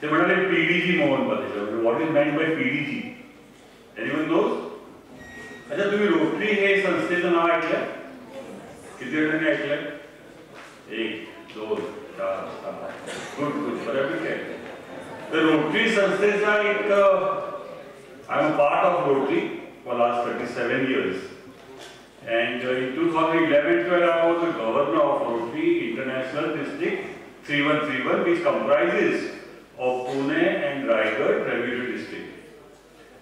ते म्हणाले PDG Mohan Padekar. What is meant by PDG? Anyone knows? अच्छा, तुम्ही रोटरी हे संस्थेचं नाव ऐकलं? किती जणांनी ऐकलं? 1 2 4 5. गुड गुड, बऱ्यापैकी आहे. तर रोटरी संस्थेचा एक I am part of Rotary for last 37 years. And in 2011-12 I was the governor of Rotary International District 3131, which comprises of Pune and Raigad Revenue District.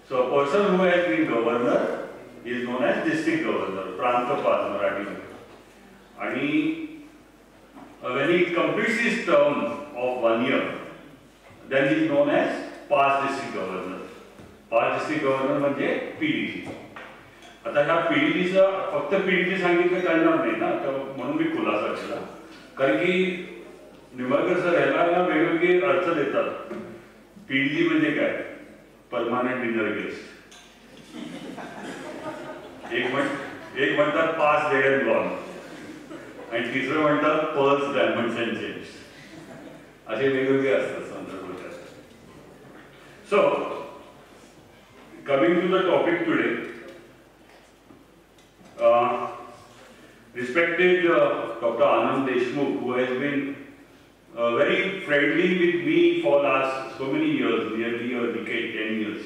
So a person who has been governor is known as district governor, Prantapal Marathi. And when he completes his term of 1 year, then he is known as past district governor. Past district governor म्हणजे PDG. आता ह्या पीडीजीचा फक्त PDG सांगितलं चालणार नाही ना, म्हणून मी खुलासा केला. कारण की निंबाळकर सर ह्याला वेगवेगळे अर्थ देतात. पीडीजी म्हणजे काय? Permanent dinner guest. एक म्हणतात पास डेड अँड गॉन, आणि तिसरं म्हणतात पर्स डायमंड्स अँड जेम्स. असे वेगवेगळे असतात संदर्भ. So coming to the topic today, respected Dr. Anand Deshmukh, who has been very friendly with me for last so many years, nearly a decade, 10 years,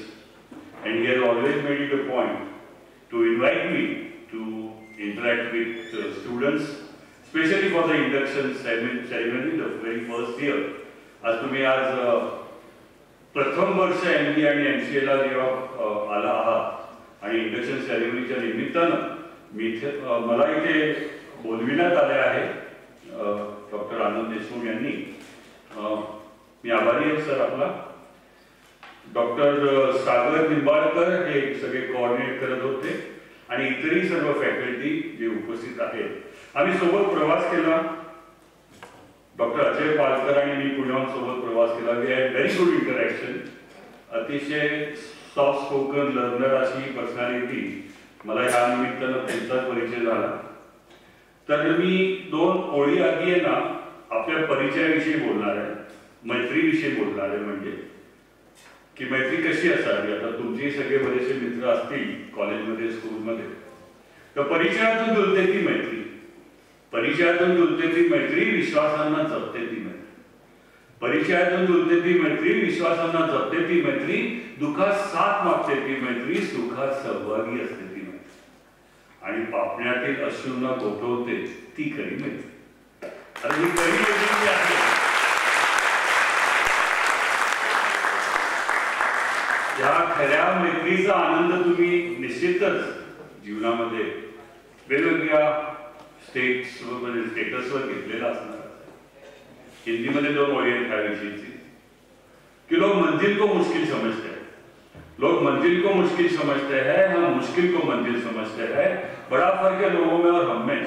and he has always made it a point to invite me to interact with students, especially for the induction ceremony, the very first year. आज तुम्ही आज प्रथम वर्ष MBA आणि MCA ला जेव्हा आला आहात आणि इंडक्शन सेरेमनीच्या निमित्तानं मला इथे बोलविण्यात आले आहे डॉक्टर आनंद देशमुख यांनी. मी आभारी आहे सर आपला. डॉक्टर सागर निंबाळकर हे सगळे कोऑर्डिनेट करत होते आणि इतरही सर्व फॅकल्टी जे उपस्थित आहेत. आम्ही सोबत प्रवास केला. डॉक्टर अजय पालकर आणि मी पुण्याहून सोबत प्रवास केला. We had very good interaction. अतिशय सॉफ्ट स्पोकन लर्नर अशी पर्सनॅलिटी. मला या निमित्तानं त्यांचाच परिचय झाला. तर मी 2 ओळी आधी आहे ना आपल्या परिचयाविषयी बोलणार आहे, मैत्रीविषयी बोलणार आहे. म्हणजे की मैत्री कशी असावी. आता तुमचे सगळे बरेचसे मित्र असतील कॉलेजमध्ये, स्कूलमध्ये. तर परिचयातून जुळते ती मैत्री, परिचयातून जुळते ती मैत्री, विश्वासांना जपते ती मैत्री. परिचयातून जुळते ती मैत्री, विश्वासांना जपते ती मैत्री, दुःखात साथ मागते ती मैत्री, सुखात सहभागी असते ती मैत्री, आणि पापण्यातील अश्रूंना गोठवते ती खरी मैत्री. आणि ही खरी मैत्री आहे. या खऱ्या मैत्रीचा आनंद तुम्ही निश्चितच जीवनामध्ये वेगवेगळ्या स्टेटसवर घेतलेला असणार. हिंदीमध्ये 2 ओळी आहेत त्याविषयीची की लोग मंजिल को मुश्किल समझते हैं, लोग मंजिल को मुश्किल समझते हैं, हम मुश्किल को मंजिल समझते हैं. बड़ा फर्क है लोगों में और हम में,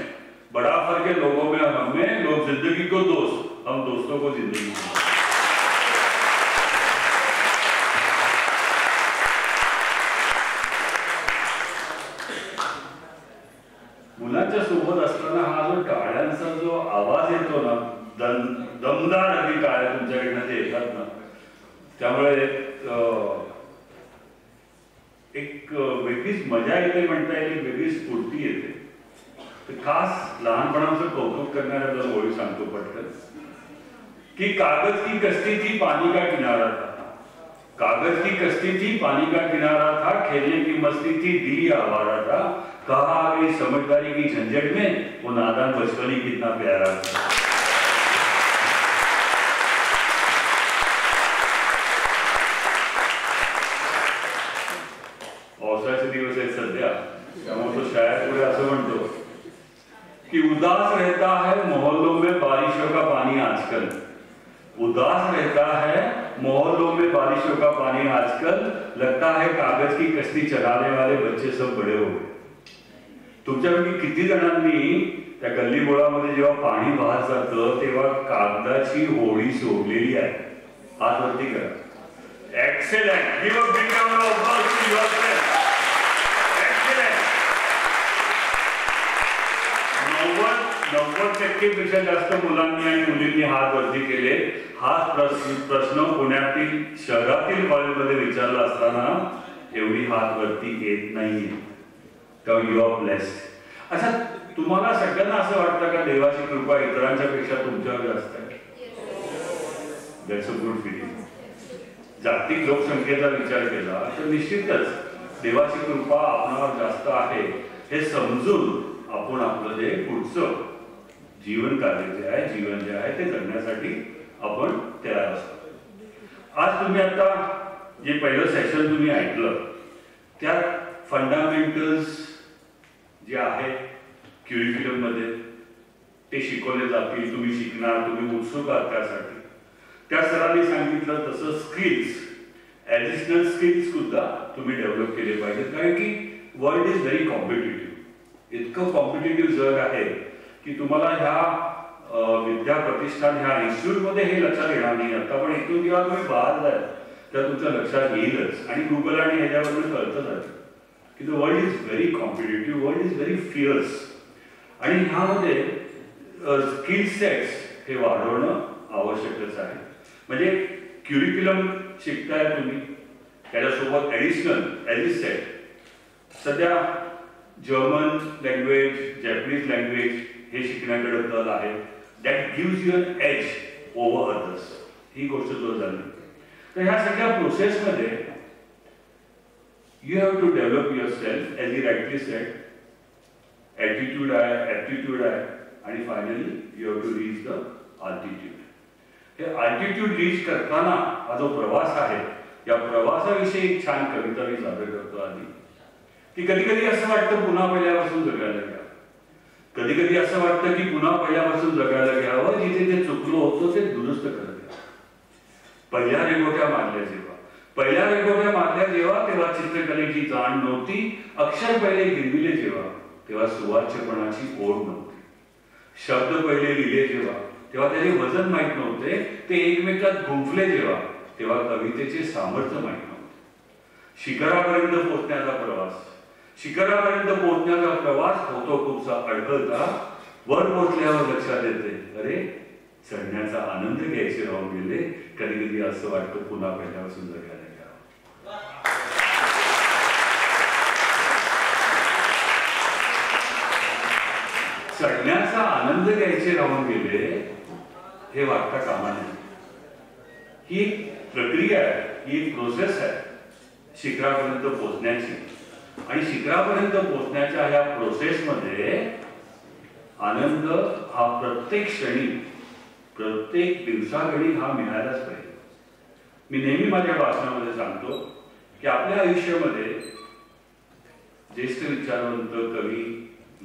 बड़ा फर्क है लोगों में और हम में. लोग जिंदगी को दोस्त, हम दोस्तों को जिंदगी. मुलांच्या सोबत असताना हा जो टाळ्यांचा जो आवाज येतो ना, दमदार अगदी टाळ्या तुमच्याकडनं जे येतात ना, त्यामुळे एक वेगळीच मजा येते म्हणता येईल, वेगळी स्फूर्ती येते. तर खास लहानपणाचं कौतुक करणाऱ्या 2 ओळी सांगतो पटकन की कागज की कश्ती थी पानी का किनारा था, कागज की कश्ती थी पानी का किनारा था, खेलने की मस्ती थी दिल ही आवारा था, कहा आ गई समझदारी की झंझट में वो नादान बचपन ही कितना प्यारा था. पावसाचे दिवस आहेत सध्या, त्यामुळे तो शायर पुढे असं म्हणतो कि उदास रहता है मोहल्लों में बारिशों का पानी आजकल, उदास रहता है मोहल्लों में बारिशों का पानी आजकल, लगता है कागज की कश्ती चलाने वाले बच्चे सब बड़े हो गए. तुमच्यापैकी किती जणांनी त्या गल्लीबोळामध्ये जेव्हा पाणी वाहत जातं तेव्हा कागदाची होडी सोडलेली आहे? हात वरती करा. Excellent. Give a big round of applause to yourself. Excellent. 90% पेक्षा जास्त मुलांनी आणि मुलींनी हात वरती केले. हाच प्रश्न पुण्यातील शहरातील कॉलेजमध्ये विचारला असताना एवढी हात वरती येत नाहीये. तर यू आर ब्लेस्ड. अच्छा, तुम्हाला सगळ्यांना असं वाटतं का देवाची कृपा इतरांच्या पेक्षा तुमच्यावर जास्त आहे? That's a good feeling. जागतिक लोकसंख्येचा विचार केला तर निश्चितच देवाची कृपा आपणावर जास्त आहे हे समजून आपण आपलं जे पुढचं जीवन कार्य जे आहे, जीवन जे आहे ते जगण्यासाठी आपण तयार असतो. आज तुम्ही आता जे पहिलं सेशन तुम्ही ऐकलं त्यात फंडामेंटल्स जे आहे क्युरिक्युलम मध्ये ते शिकवले जातील. तुम्ही शिकणार, तुम्ही उत्सुक आहात त्यासाठी. त्या सरांनी सांगितलं तसं स्किल्स, ॲडिशनल स्किल्स सुद्धा तुम्ही डेव्हलप केले पाहिजेत. कारण की वर्ल्ड इज व्हेरी कॉम्पिटिटिव्ह. इतकं कॉम्पिटिटिव्ह जग आहे की तुम्हाला ह्या विद्या प्रतिष्ठान ह्या इन्स्टिट्यूटमध्ये हे लक्षात येणार नाही आता, पण इथून जेव्हा तुम्ही बाहेर जाल तर तुमच्या लक्षात येईलच. आणि गुगल आणि ह्याच्यावरून कळतच आहे की the world is very competitive, world is very fears. आणि ह्यामध्ये स्किल सेट्स हे वाढवणं आवश्यकच आहे. म्हणजे क्युरिक्युलम शिकताय तुम्ही, त्याच्यासोबत ॲडिशनल ॲज सेट सध्या जर्मन लँग्वेज, जॅपनीज लँग्वेज हे शिकण्याकडे कल आहे. That gives you an edge over others. ही गोष्ट जो झाली तर ह्या सगळ्या प्रोसेसमध्ये you have to develop yourself as you rightly set. Attitude आहे, ॲप्टिट्यूड आहे आणि finally you have to reach the altitude. हे अल्टिट्यूड रीच करताना हा जो प्रवास आहे या प्रवासाविषयी एक छान कविता मी सादर करतो आधी. की कधी कधी असं वाटतं पुन्हा पहिल्यापासून जगायला घ्यावं. कधी कधी असं वाटतं की पुन्हा पहिल्यापासून जगायला घ्यावं. जिथे जे चुकलो होतो ते दुरुस्त करत घ्यावं. पहिल्या रेघोट्या मारल्या जेव्हा तेव्हा चित्रकलेची जाण नव्हती. अक्षर पहिले गिरविले तेव्हा सुवाच्यपणाची ओढ नव्हती. शब्द पहिले लिहिले तेव्हा त्याचे वजन माहीत नव्हते. ते एकमेकात गुंफले तेव्हा कवितेचे सामर्थ्य माहीत नव्हते. शिखरापर्यंत पोहोचण्याचा प्रवास होतो खूपसा अडखळता. वर पोहोचल्यावर लक्षात येते अरे चढण्याचा आनंद घ्यायचे राहून गेले. कधी कधी असं वाटतं पुन्हा पहिल्यापासून जगायला घ्यावं. चढण्याचा आनंद घ्यायचे राहून गेले हे वाटता कामा नये. ही एक प्रक्रिया आहे, ही एक प्रोसेस आहे शिखरापर्यंत पोहोचण्याची. आणि शिखरापर्यंत पोहोचण्याच्या ह्या प्रोसेसमध्ये आनंद हा प्रत्येक क्षणी, प्रत्येक दिवसाघडी हा मिळायलाच पाहिजे. मी नेहमी माझ्या भाषणामध्ये सांगतो की आपल्या आयुष्यामध्ये ज्येष्ठ विचारवंत, कवी,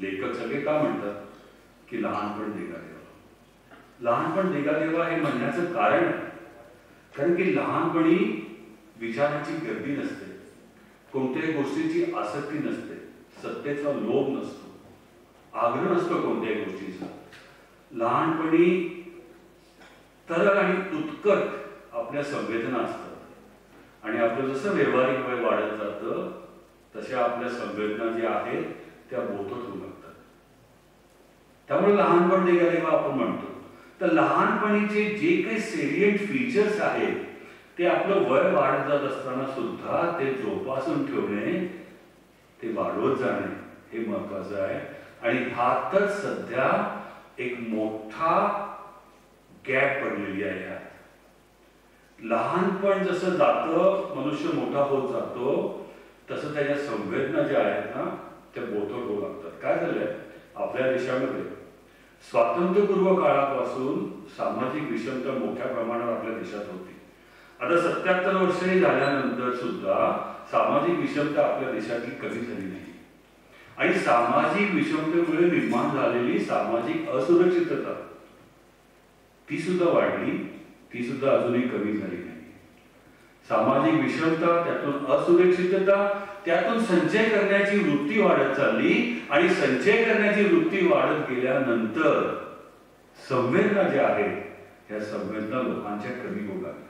लेखक सगळे का म्हणतात की लहानपण देगा देवा. लहानपण देगा देवा हे म्हणण्याचं कारण आहे कारण की लहानपणी विचाराची गर्दी नसते, कोणत्याही गोष्टीची आसक्ती नसते, सत्तेचा लोभ नसतो, आग्रह नसतो कोणत्याही गोष्टीचा. लहानपणी तरल आणि उत्कट आपल्या संवेदना असतात आणि आपलं जसं व्यावहारिक वय वाढत जातं तशा आपल्या संवेदना ज्या आहेत त्या बोथट होऊ लागतात. त्यामुळे लहानपण देगा देवा आपण म्हणतो. तर लहानपणीचे जे काही सेलियंट फीचर्स आहेत ते आपलं वय वाढत जात असताना सुद्धा ते जोपासून ठेवणे, ते वाढवत जाणे हे महत्वाचं आहे. आणि ह्यातच सध्या एक मोठा गॅप पडलेली आहे. ह्यात लहानपण जसं जातं, मनुष्य मोठा होत जातो तसं त्याच्या संवेदना ज्या आहेत ना त्या बोथट होऊ लागतात. काय झालंय आपल्या देशामध्ये स्वातंत्र्यपूर्व काळापासून सामाजिक विषमता मोठ्या प्रमाणावर आपल्या देशात होती. आता 77 वर्षे झाल्यानंतर सुद्धा सामाजिक विषमता आपल्या देशातली कमी झाली नाही. आणि सामाजिक विषमतेमुळे निर्माण झालेली सामाजिक असुरक्षितता ती सुद्धा वाढली, ती सुद्धा अजूनही कमी झाली नाही. सामाजिक विषमता, त्यातून असुरक्षितता, त्यातून संचय करण्याची वृत्ती वाढत चालली आणि संचय करण्याची वृत्ती वाढत गेल्यानंतर संवेदना ज्या आहेत त्या संवेदना लोकांच्या कमी होऊ लागल्या.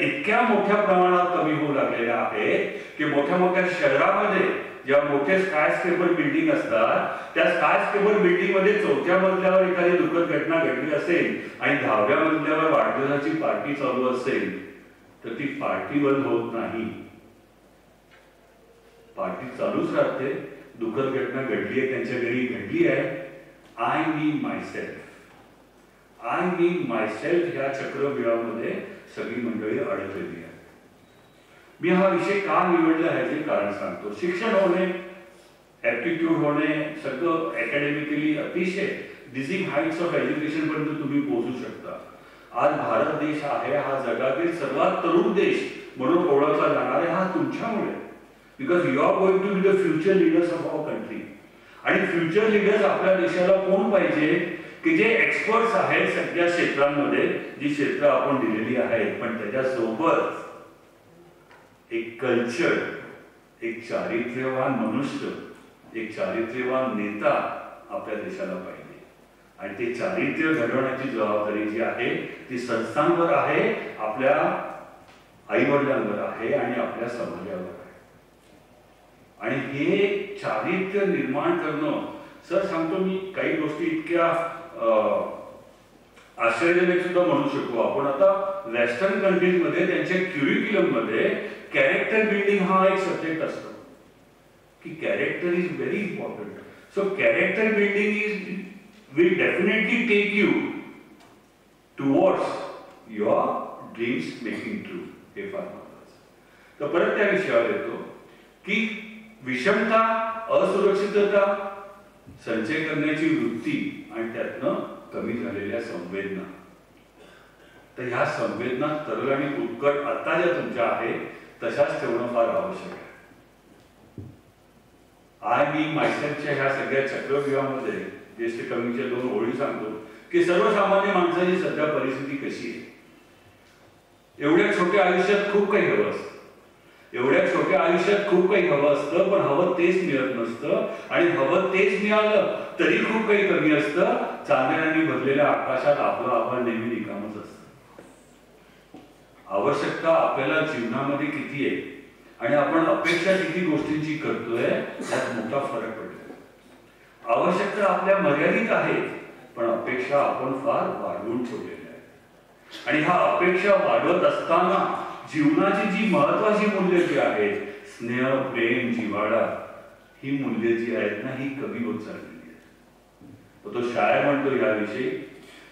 इतक्या मोठ्या प्रमाणात कमी होऊ लागलेल्या आहेत की मोठ्या मोठ्या शहरामध्ये ज्या मोठे स्कायस्क्रेपर बिल्डिंग असतात त्या स्कायस्क्रेपर बिल्डिंग मध्ये 4थ्या मजल्यावर एखादी दुःखद घटना घडली असेल आणि 10व्या मजल्यावर वाढदिवसाची पार्टी चालू असेल तर ती पार्टी बंद होत नाही, पार्टी चालूच राहते. दुःखद घटना घडली आहे, त्यांच्या घरी घडली आहे. आय मीन मायसेल्फ ह्या चक्रव्यूहामध्ये सगळी मंडळी अडकलेली आहे. मी हा विषय का निवडला ह्याचे कारण सांगतो. शिक्षण होणे, ऍप्टिट्यूड होणे, सगळं अकॅडमिकली अतिशय डिझिंग हाईट्स ऑफ एज्युकेशन पर्यंत तुम्ही पोहोचू शकता. आज भारत देश आहे हा जगातील सर्वात तरुण देश म्हणून ओळखला जाणार आहे हा तुमच्यामुळे. Because you are going to be the future leaders of our country. आणि फ्युचर लीडर्स आपल्या देशाला कोण पाहिजे की जे एक्सपर्ट्स आहेत सगळ्या क्षेत्रांमध्ये, जी क्षेत्र आपण दिलेली आहेत, पण त्याच्यासोबत एक कल्चर, एक चारित्र्यवान मनुष्य, एक चारित्र्यवान नेता आपल्या देशाला पाहिजे. आणि ते चारित्र्य घडवण्याची जबाबदारी जी आहे ती संस्थांवर आहे, आपल्या आईवडिलांवर आहे आणि आपल्या समाजावर आहे. आणि हे चारित्र्य निर्माण करणं, सर सांगतो मी, काही गोष्टी इतक्या आश्चर्यजनक सुद्धा म्हणू शकतो आपण. आता वेस्टर्न कंट्रीज मध्ये त्यांच्या क्युरिक्युलम मध्ये कॅरेक्टर बिल्डिंग हा एक सब्जेक्ट असतो की character is very important. So character building will definitely take you towards your dreams making true. हे फार महत्त्वाचं. तर परत त्या विषयावर येतो की विषमता, असुरक्षितता, संचय करण्याची वृत्ती आणि त्यातनं कमी झालेल्या संवेदना. तर ह्या संवेदना तरल आणि उत्कट आता ज्या तुमच्या आहेत तशाच ठेवणं फार आवश्यक आहे. आय मी मायसेल्फच्या ह्या सगळ्या चक्रव्यूहामध्ये ज्येष्ठ कवीच्या 2 ओळी सांगतो की सर्वसामान्य माणसाची सध्या परिस्थिती कशी आहे. एवढ्या छोट्या आयुष्यात खूप काही हवं असतं, एवढ्या छोट्या आयुष्यात खूप काही हवं असतं, पण हवं तेच मिळत नसतं. आणि हवं तेच मिळालं तरी खूप काही कमी असतं. चांदण्याने भरलेल्या आकाशात आपलं आभाळ नेहमी रिकामच असतं. आवश्यकता आपल्याला जीवनामध्ये किती आहे आणि आपण अपेक्षा किती गोष्टींची करतोय यात मोठा फरक पडतो. आवश्यकता आपल्या मर्यादित आहेत, पण अपेक्षा आपण फार वाढवून ठेवलेल्या आहेत. आणि ह्या अपेक्षा वाढवत असताना जीवनाची जी महत्वाची मूल्य जी आहेत, स्नेह, प्रेम, जिव्हाळा, ही मूल्य जी आहेत ना, ही कमी होत चाललेली आहेत. तो शायर म्हणतो याविषयी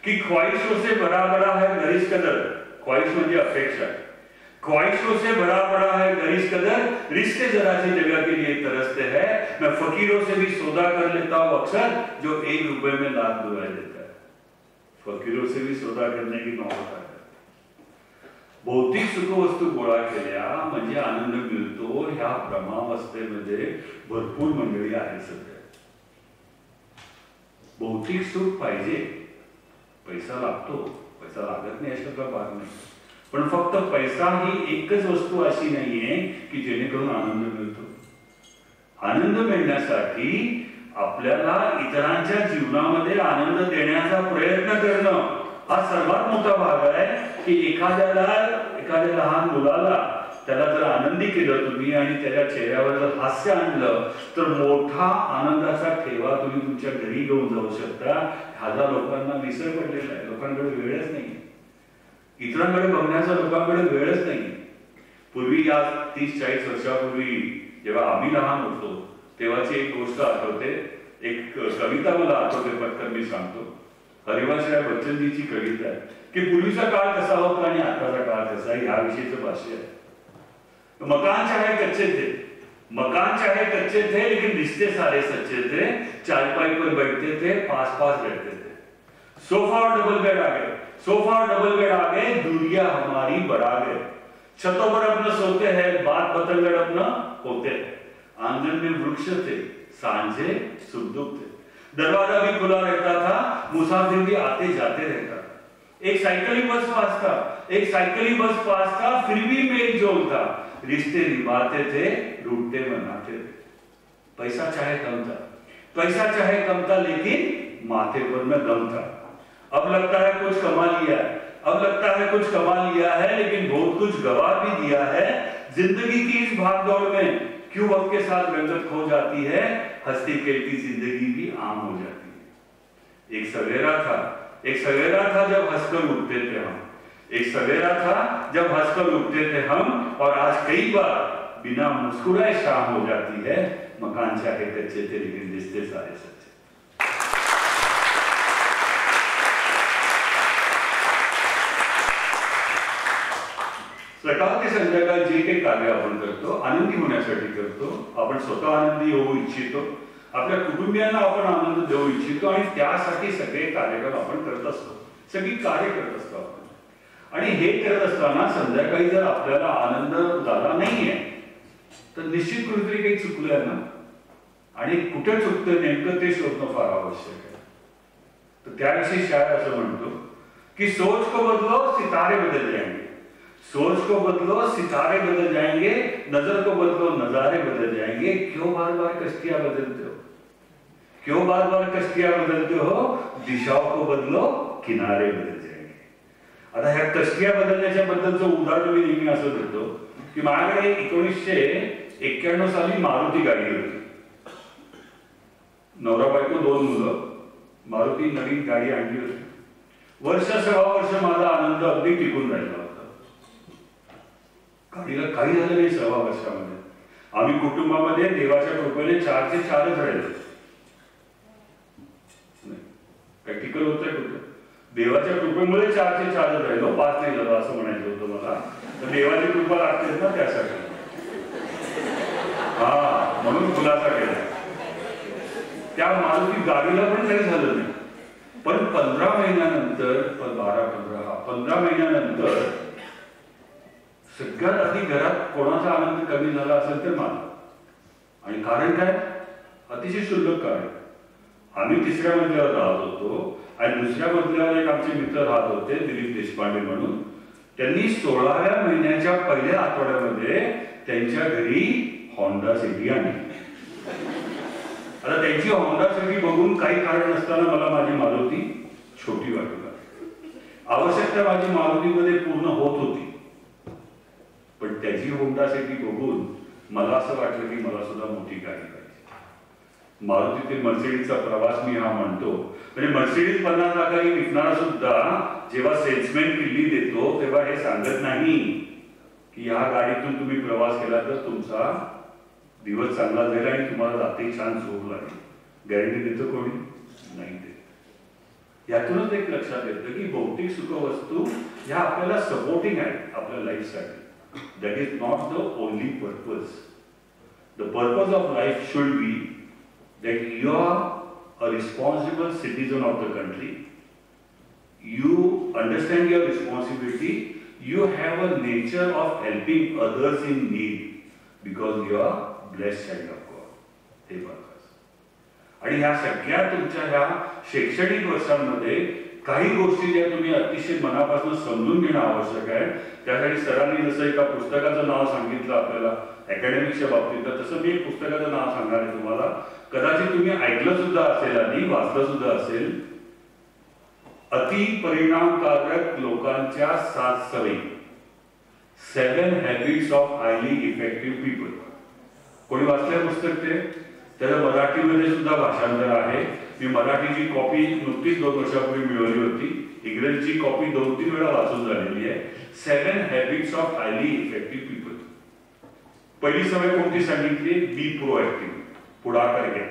की ख्वाहिशों से बड़ा बड़ा है गरिश कदर. ख्वाहिश म्हणजे अपेक्षा. ख्वाहिशों से बड़ा बड़ा है गरिश कदर, रिश्ते जरा सी जगह के लिए तरसते हैं. मैं फकीरों से भी सौदा कर लेता हूं अक्सर, जो 1 रुपए में लाख दुआएं देता है. फकीरों से भी सौदा करने की नौबत आहे. भौतिक सुखवस्तू गोळा केल्या म्हणजे आनंद मिळतो, ह्या भ्रमावस्थेमध्ये भरपूर मंडळी आहेत सध्या. भौतिक सुख पाहिजे, पैसा लागतो, पैसा लागत नाही अशातला भाग नाही, पण फक्त पैसा ही एकच वस्तू अशी नाहीये की जेणेकरून आनंद मिळतो. आनंद मिळण्यासाठी आपल्याला इतरांच्या जीवनामध्ये आनंद देण्याचा प्रयत्न करणं हा सर्वात मोठा भाग आहे. की एखाद्या लहान मुलाला त्याला जर आनंदी केलं तुम्ही आणि त्याच्या चेहऱ्यावर जर हास्य आणलं तर मोठा आनंदाचा ठेवा तुम्ही तुमच्या घरी घेऊन जाऊ शकता. ह्याला लोकांना विसर पडलेला आहे, लोकांकडे वेळच नाही, इतरांकडे बघण्याचा लोकांकडे वेळच नाही. पूर्वी या 30-40 वर्षापूर्वी जेव्हा आम्ही लहान होतो तेव्हाची एक गोष्ट आठवते, एक कविता मला आठवते, पटकन मी सांगतो. हरिवंशराय बच्चनजीची कविता आहे की पूर्वीचा काळ कसा होता आणि आताचा काळ कसा आहे, ह्या विषयीचं भाष्य आहे. मकान चाहे कच्चे थे, मकान चाहे कच्चे थे, लेकिन रिश्ते सारे सच्चे थे. चारपाई पर बैठते थे, पास पास रहते थे. सोफा और डबल बेड आ गए, सोफा और डबल बेड आ गए, दूरियां हमारी बढ़ा गए. छतों पर अपना सोते हैं, बात बतंगड़ अपना होते हैं. आंगन में वृक्ष थे, सांझे सुख दुख थे. दरवाजा भी खुला रहता था, मुसाफिर भी आते जाते रहता था. एक साइकिल बस पास था, एक साइकिल बस पास था, फिर भी मेल जोल था. रिश्ते निभाते थे, रूठते मनाते थे. पैसा चाहे कम था, पैसा चाहे कम था, लेकिन माथे पर में दम था. अब लगता है कुछ कमा लिया है, अब लगता है कुछ कमा लिया है, लेकिन बहुत बहुत कुछ गवा भी दिया है, जिंदगी की इस भागदौड़ में क्यों वक्त के साथ रंगत खो जाती है, हंसती खेलती जिंदगी भी आम हो जाती है। एक सवेरा था जब हंसकर उठते थे हम, एक सवेरा था जब हंसकर उठते थे हम, और आज कई बार बिना मुस्कुराए शाम हो जाती है। मकान चाहे कच्चे थे लेकिन रिश्ते सारे सच्चे। सकाळ ते संध्याकाळ जे काही कार्य आपण करतो आनंदी होण्यासाठी करतो, आपण स्वतः आनंदी होऊ इच्छितो, आपल्या कुटुंबियांना आपण आनंद देऊ इच्छितो आणि त्यासाठी सगळे कार्यक्रम आपण करत असतो, सगळी कार्य करत असतो आपण। आणि हे करत असताना संध्याकाळी जर आपल्याला आनंद झाला नाहीये तर निश्चित कुठेतरी काही चुकलंय ना, आणि कुठे चुकतं नेमकं ते शोधणं फार आवश्यक आहे। तर त्याविषयी शायर असं म्हणतो की सोच को बदलो सितारे बदल जाएंगे, सोच को बदलो सितारे बदल जाएंगे, नजर को बदलो नजारे बदल जाएंगे, क्यों बार बार कश्तियां बदलते हो, क्यों बार बार कश्तियां बदलते हो, दिशाओं को बदलो किनारे बदल जाएंगे। आता ह्या कश्तियां बदलण्याच्या बद्दलचं उदाहरण मी नेहमी असं देतो की माझ्याकडे 1991 साली मारुती गाडी होती, नवरा बायको 2 मुलं, मारुती नवीन गाडी आणली होती। वर्ष 6 वर्ष माझा आनंद अगदी टिकून राहिला होता, गाडीला काही झालं नाही 6 वर्षामध्ये। आम्ही कुटुंबामध्ये देवाच्या कृपेने 4चे 4च राहिलो, काय टिकल होतंय कुठं, देवाच्या कृपेमुळे 4चे 4च राहिलो, 5 नाही झालं असं म्हणायचं होतं मला। तर देवाची कृपा लागते ना त्यासाठी, हा म्हणून खुलासा केला। त्या मारुती गाडीला पण काही झालं नाही, पण 15 महिन्यानंतर 15 महिन्यानंतर सगळ्यात आधी घरात कोणाचा आनंद कमी झाला असेल तर माझा। आणि कारण काय, अतिशय शुल्लक कारण, आम्ही 3ऱ्या मजल्यावर राहत होतो आणि दुसऱ्या मजल्यावर एक आमचे मित्र राहत होते दिलीप देशपांडे म्हणून, त्यांनी 16व्या महिन्याच्या पहिल्या आठवड्यामध्ये त्यांच्या घरी होंडा सिटी आणली। आता त्यांची होंडा सिटी बघून काही कारण नसताना मला माझी मारुती छोटी वाटू लागली, आवश्यकता माझी मारुतीमध्ये पूर्ण होत होती, पण त्याची होंडा सिटी बघून मला असं वाटलं की मला सुद्धा मोठी गाडी पाहिजे। मारुतीतील मर्सिडीजचा प्रवास मी हा म्हणतो, म्हणजे मर्सिडीज 50 लाखांनी विकणारा सुद्धा जेव्हा सेल्समॅन किल्ली देतो तेव्हा हे सांगत नाही की या गाडीतून तुम्ही प्रवास केला तर तुमचा दिवस चांगला जाईल आणि तुम्हाला रात्री छान झोप लागेल, गॅरंटी देतो कोणी नाही देत। यातूनच एक लक्षात येतं की भौतिक सुखवस्तू ह्या आपल्याला सपोर्टिंग आहेत आपल्या लाईफसाठी, that is not the only purpose. The purpose of life should be that you are a responsible citizen of the country, you understand your responsibility, you have a nature of helping others in need because you are blessed child of God. हे purpose. आणि ह्या सगळ्या तुमच्या ह्या शैक्षणिक वर्षांमध्ये काही गोष्टी ज्या तुम्ही अतिशय मनापासून समजून घेणं आवश्यक आहे। त्यासाठी सरांनी जसं एका पुस्तकाचं नाव सांगितलं आपल्याला अकॅडमिक्सच्या बाबतीत, तसं मी एक पुस्तकाचं नाव सांगणार आहे तुम्हाला, कदाचित तुम्ही ऐकलं सुद्धा असेल आणि वाचलं सुद्धा असेल, अति परिणामकारक लोकांच्या 7 सवयी, 7 habits of highly effective people. कोणी वाचलंय पुस्तक ते? त्याचं मराठीमध्ये सुद्धा भाषांतर आहे, मी मराठीची कॉपी नुकतीच 2 वर्षापूर्वी मिळवली होती, इंग्रजीची कॉपी 2-3 वेळा वाचून झालेली आहे। 7 habits of highly effective people. पहिली सवय कोणती सांगितली? बी प्रोएक्टिव्ह, पुढाकार घ्या,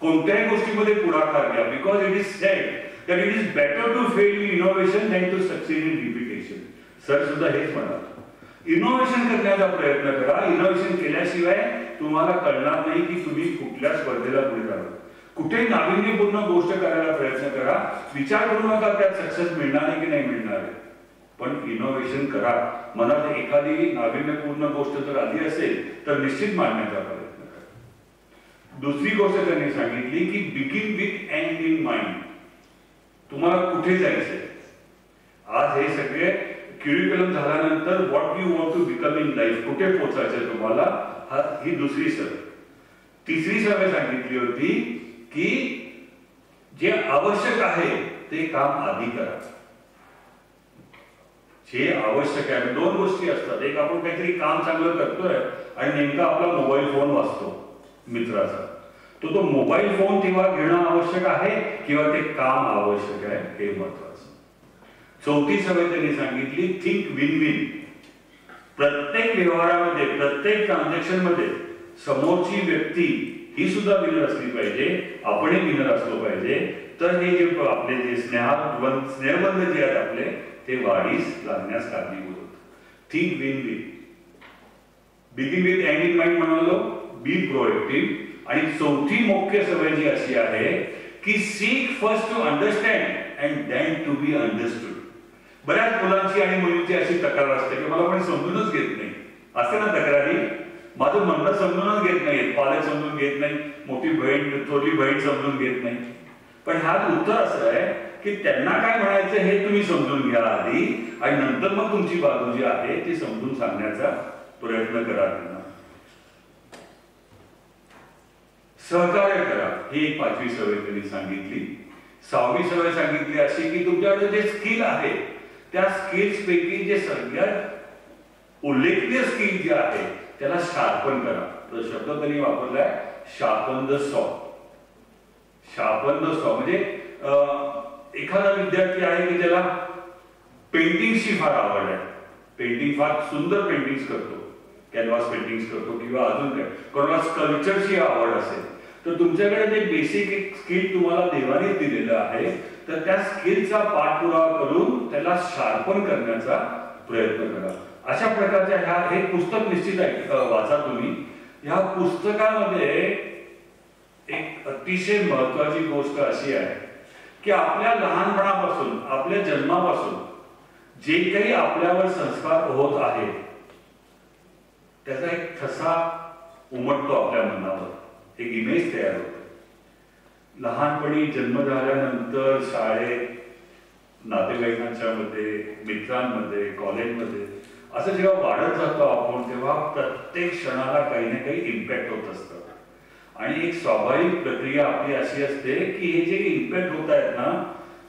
कोणत्याही गोष्टीमध्ये पुढाकार घ्या, because it is said that it is better to fail in innovation than to succeed in repetition. Sir सुद्धा हेच म्हणाले, इनोव्हेशन करण्याचा प्रयत्न करा, इनोव्हेशन केल्याशिवाय तुम्हाला कळणार नाही की तुम्ही कुठल्या स्पर्धेला पुढे जाणार, कुठे नाविन्यपूर्ण गोष्ट करायला प्रयत्न करा, विचार करू नका त्यात सक्सेस मिळणार आहे की नाही मिळणार आहे, पण इनोव्हेशन करा। मनात एखादी नाविन्यपूर्ण गोष्ट जर आली असेल तर निश्चित मांडण्याचा प्रयत्न करा। दुसरी गोष्ट त्यांनी सांगितली की begin with end in mind, तुम्हाला कुठे जायचंय, आज हे सगळे क्युरिक्युलम झाल्यानंतर what you want to become in life, कुठे पोहोचायचंय तुम्हाला, ही दुसरी सवय। तिसरी सवय सांगितली होती की जे आवश्यक आहे ते काम आधी करा, जे आवश्यक आहे. दोन गोष्टी असतात, एक आपण काहीतरी काम चांगलं करतोय आणि नेमका आपला मोबाईल फोन वाजतो मित्राचा, तो मोबाईल फोन तेव्हा घेणं आवश्यक आहे किंवा ते काम आवश्यक आहे हे महत्वाचं. चौथी सवय त्यांनी सांगितली, थिंक विन विन. प्रत्येक व्यवहारामध्ये, प्रत्येक ट्रान्झॅक्शन मध्ये समोरची व्यक्ती ही सुद्धा विनर असली पाहिजे, आपणही विनर असलो पाहिजे. तर हे जे आपले जे स्नेहबंध जे आहेत आपले ते वाढीस लागण्यास कारणीभूत होतं. Think win win. Begin with end in mind म्हणालो, बी प्रोएक्टिव्ह. आणि चौथी मुख्य सवय जी अशी आहे की seek first to understand and then to be understood. बऱ्याच मुलांची आणि मुलींची अशी तक्रार असते की मला कोणी समजूनच घेत नाही. असते ना तक्रारी, माझं म्हणणं समजूनच घेत नाही, पालक समजून घेत नाही, मोठी बहीण थोरली बहीण समजून घेत नाही. पण ह्यात उत्तर असं आहे की त्यांना काय म्हणायचं हे तुम्ही समजून घ्या आधी, आणि नंतर मग तुमची बाजू जी आहे ती समजून सांगण्याचा प्रयत्न करा. त्यांना सहकार्य करा, ही एक पाचवी सवय त्यांनी सांगितली. सहावी सवय सांगितली अशी की तुमच्याकडे जे स्किल आहे त्या स्किल्स पैकी जे सगळ्यात उल्लेखनीय स्किल जे आहे त्याला शार्पन करा. तो शब्द त्यांनी वापरलाय, शार्पन द सॉ. शार्पन द सॉ म्हणजे एखादा विद्यार्थी आहे की ज्याला पेंटिंगची फार आवड आहे, पेंटिंग फार सुंदर पेंटिंग्स करतो, कॅनव्हास पेंटिंग्स करतो किंवा अजून काय, कोणाला स्कल्पचरची आवड असेल, तर तुमच्याकडे जे बेसिक एक स्किल तुम्हाला देवाने दिलेलं आहे तर त्या स्किलचा पाठपुरावा करून त्याला शार्पन करण्याचा प्रयत्न करा. अशा प्रकारच्या हे पुस्तक निश्चित आहे, वाचा तुम्ही. ह्या पुस्तकामध्ये एक अतिशय महत्वाची गोष्ट अशी आहे की आपल्या लहानपणापासून, आपल्या जन्मापासून जे काही आपल्यावर संस्कार होत आहेत त्याचा एक ठसा उमटतो आपल्या मनावर, एक इमेज तयार होते. लहानपणी जन्म झाल्यानंतर शाळेत, नातेवाईकांच्या मध्ये, मित्रांमध्ये, कॉलेजमध्ये असं जेव्हा वाढत जातो आपण तेव्हा प्रत्येक क्षणाला काही ना काही इम्पॅक्ट होत असतं. आणि एक स्वाभाविक प्रक्रिया आपली अशी असते की हे जे इम्पॅक्ट होत आहेत ना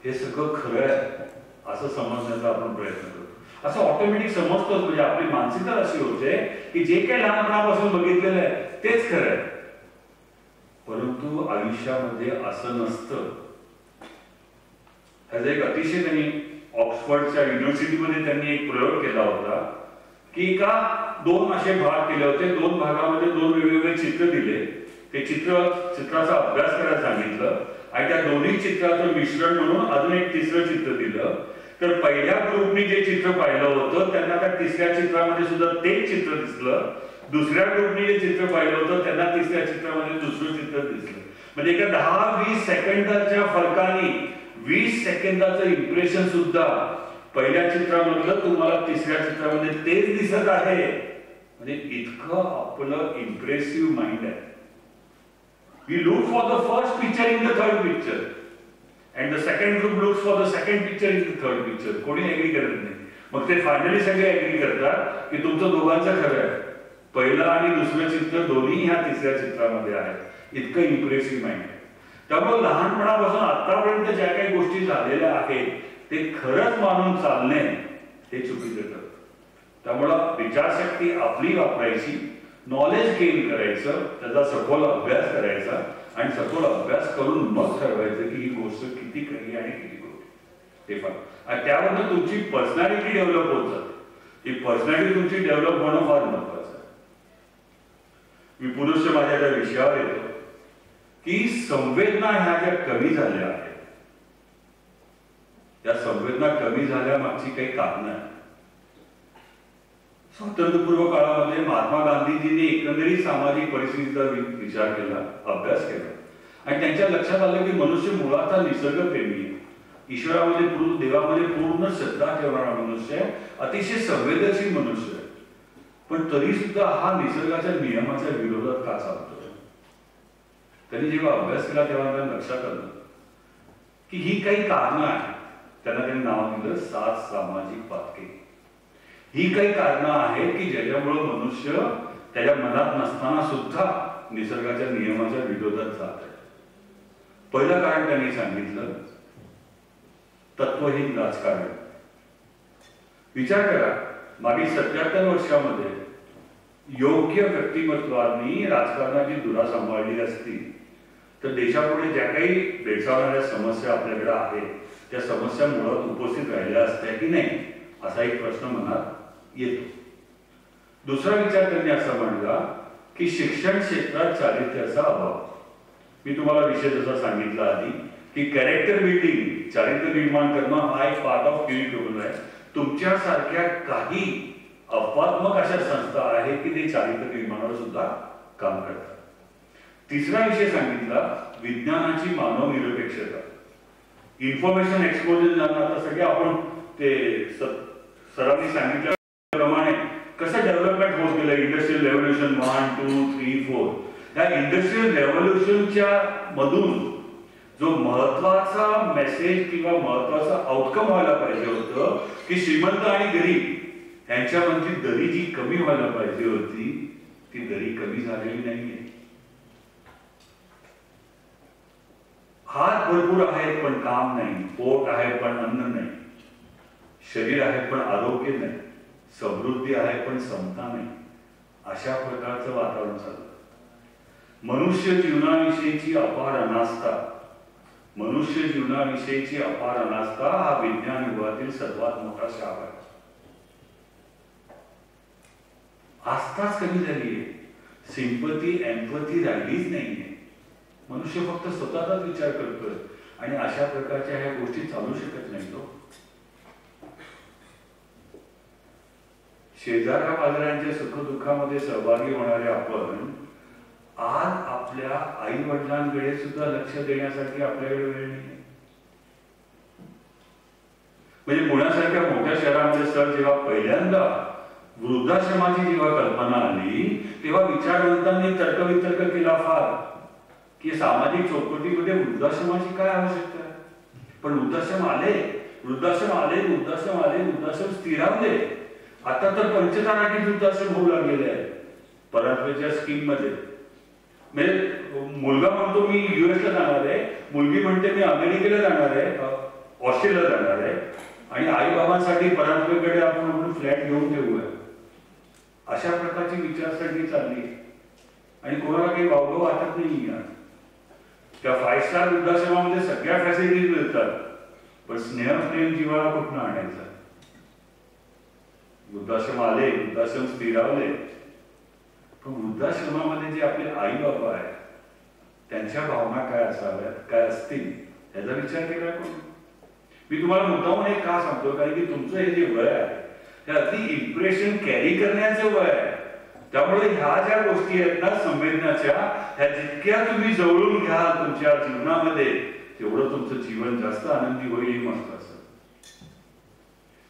हे सगळं खरं आहे असं समजण्याचा आपण प्रयत्न करतो. असं ऑटोमॅटिक समजतोच, म्हणजे आपली मानसिकता अशी होते की जे काही लहानपणापासून बघितलेलं आहे तेच खरं आहे. परंतु आयुष्यामध्ये असं नसतं. ह्याचा एक अतिशय त्यांनी ऑक्सफर्डच्या युनिव्हर्सिटीमध्ये त्यांनी एक प्रयोग केला होता की दोन असे भाग केले होते, दोन भागामध्ये दोन वेगवेगळे चित्र दिले, ते चित्राचा अभ्यास करायला सांगितलं आणि त्या दोन्ही चित्राचं मिश्रण म्हणून अजून एक तिसरं चित्र दिलं. तर पहिल्या ग्रुपने जे चित्र पाहिलं होतं त्यांना त्या तिसऱ्या चित्रामध्ये सुद्धा तेच चित्र दिसलं, दुसऱ्या ग्रुपने जे चित्र पाहिलं होतं त्यांना तिसऱ्या चित्रामध्ये दुसरं चित्र दिसलं. म्हणजे एका 10-20 सेकंदाच्या फरकाने 20 सेकंदाचं इम्प्रेशन सुद्धा पहिल्या चित्रामधलं तुम्हाला तिसऱ्या चित्रामध्ये तेच दिसत आहे. म्हणजे इतकं आपलं इम्प्रेसिव्ह माइंड आहे. We look for the first picture in the third picture and the second group looks for the second picture in the third picture. कोणी एग्री करत नाही. मग ते फायनली सगळे एग्री करतात की तुमचं दोघांचं खरं आहे, पहिलं आणि दुसरं चित्र दोन्ही ह्या तिसऱ्या चित्रामध्ये आहेत. इतकं इम्प्रेसिव्ह माइंड आहे. त्यामुळे लहानपणापासून आतापर्यंत ज्या काही गोष्टी झालेल्या आहेत ते खरंच मानून चालणे हे चुकीचं ठरतं. त्यामुळं विचारशक्ती आपली वापरायची, नॉलेज गेन करायचं, त्याचा सखोल अभ्यास करायचा आणि सखोल अभ्यास करून मग ठरवायचं की ही गोष्ट किती खरी आणि किती खोटी ते फार. आणि त्यावरनं तुमची पर्सनॅलिटी डेव्हलप होत जाते. ही पर्सनॅलिटी तुमची डेव्हलप होणं फार महत्वाचं आहे. मी पुरुष माझ्या त्या विषयावर येतो की संवेदना ह्या ज्या कमी झाल्या आहेत, त्या संवेदना कमी झाल्यामागची काही कारणं आहेत. स्वातंत्र्यपूर्व काळामध्ये महात्मा गांधीजींनी एकंदरीत सामाजिक परिस्थितीचा विचार केला, अभ्यास केला आणि त्यांच्या लक्षात आलं की मनुष्य मुळाचा निसर्गप्रेमी आहे. ईश्वरामध्ये, देवामध्ये पूर्ण श्रद्धा ठेवणारा मनुष्य आहे, अतिशय संवेदनशील मनुष्य आहे. पण तरी सुद्धा हा निसर्गाच्या नियमाच्या विरोधात का चालतोय? त्यांनी जेव्हा अभ्यास केला तेव्हा त्यांना लक्षात आलं की ही काही कारणं आहेत. त्यांना त्यांनी नाव दिलं 7 सामाजिक पातके. ही काही कारणं आहेत की ज्याच्यामुळे मनुष्य त्याच्या मनात नसताना सुद्धा निसर्गाच्या नियमाच्या विरोधात जात आहे. पहिलं कारण त्यांनी सांगितलं तत्वहीन राजकारण. विचार करा, मागील 77 वर्षामध्ये योग्य व्यक्तिमत्वांनी राजकारणाची धुरा सांभाळली असती तर देशापुढे ज्या काही भेडसावणाऱ्या समस्या आपल्याकडे आहेत त्या समस्या मुळात उपस्थित राहिल्या असत्या की नाही, असा एक प्रश्न मनात येतो. दुसरा विचार त्यांनी असा मांडला की शिक्षण क्षेत्रात चारित्र्याचा अभाव. मी तुम्हाला विषय जसा सांगितला आधी की कॅरेक्टर बिल्डिंग, चारित्र्य निर्माण करणं हा एक पार्ट ऑफ क्युरिक्युलम आहे. तुमच्यासारख्या काही अपवादात्मक अशा संस्था आहेत की ते चारित्र्य निर्माणावर सुद्धा काम करतात. तिसरा विषय सांगितला विज्ञानाची मानव निरपेक्षता. इन्फॉर्मेशन एक्सपोजर आता सगळे आपण ते सरांनी सांगितल्याप्रमाणे कसं डेव्हलपमेंट होत गेलं, इंडस्ट्रियल रेव्होल्युशन 1, 2, 3, 4. या इंडस्ट्रियल रेव्होल्युशनच्या मधून जो महत्वाचा मेसेज किंवा महत्वाचा आउटकम व्हायला पाहिजे होतं की श्रीमंत आणि गरीब यांच्यामधली दरी जी कमी व्हायला पाहिजे होती ती दरी कमी झालेली नाहीये. हात भरपूर आहेत पण काम नाही, पोट आहे पण अन्न नाही, शरीर आहे पण आरोग्य नाही, समृद्धी आहे पण समता नाही, अशा प्रकारचं वातावरण चाललं. मनुष्य जीवनाविषयीची अपार अनास्था, मनुष्य जीवनाविषयीची अपार अनास्था हा विज्ञान युगातील सर्वात मोठा शाप आहे. आस्थाच कमी झाली आहे, सिंपती एम्पथी राहिलीच नाहीये. मनुष्य फक्त स्वतःचाच विचार करतोय आणि अशा प्रकारच्या ह्या गोष्टी चालू शकत नाही. तो शेजाऱ्या पाजाऱ्यांच्या सुखदुःखामध्ये सहभागी होणारे आपण आज आपल्या आई वडिलांकडे सुद्धा लक्ष देण्यासाठी आपल्याकडे वेळ नाही. म्हणजे पुण्यासारख्या मोठ्या शहरामध्ये सर जेव्हा पहिल्यांदा वृद्धाश्रमाची जेव्हा कल्पना आली तेव्हा विचारवंतांनी तर्कवितर्क केला फार की सामाजिक चौकटीमध्ये वृद्धाश्रमाची काय आवश्यकता आहे. पण वृद्धाश्रम आले, वृद्धाश्रम आले, वृद्धाश्रम आले, वृद्धाश्रम स्थिरावले. आता तर 85 वृद्धाश्रम होऊ लागलेले आहेत परांतच्या स्कीम मध्ये. म्हणजे मुलगा म्हणतो मी US ला जाणार आहे, मुलगी म्हणते मी अमेरिकेला जाणार आहे, ऑस्ट्रेलियाला जाणार आहे आणि आई बाबांसाठी परांतकडे आपण फ्लॅट घेऊन ठेवूया. अशा प्रकारची विचारसरणी चालली आणि कोणाला काही वावगं वाटत नाही. त्या 5 स्टार वृद्धाश्रमामध्ये सगळ्या फॅसिलिटीज मिळतात पण स्नेह प्रेम जीवाला कुठनं आणायचं. वृद्धाश्रम आले, वृद्धाश्रम स्थिरावले, पण वृद्धाश्रमामध्ये जे आपले आई बाबा आहेत त्यांच्या भावना काय असाव्यात, काय असतील याचा विचार केला कोण. मी तुम्हाला मुद्दामून हे का सांगतो कारण की तुमचं हे जे वय आहे हे अगदी इम्प्रेशन कॅरी करण्याचं वय आहे. त्यामुळे ह्या ज्या गोष्टी आहेत ना संवेदनाच्या, ह्या जितक्या तुम्ही जवळून घ्याल तुमच्या जीवनामध्ये तेवढं तुमचं जीवन जास्त आनंदी होईल हे महत्वाचं.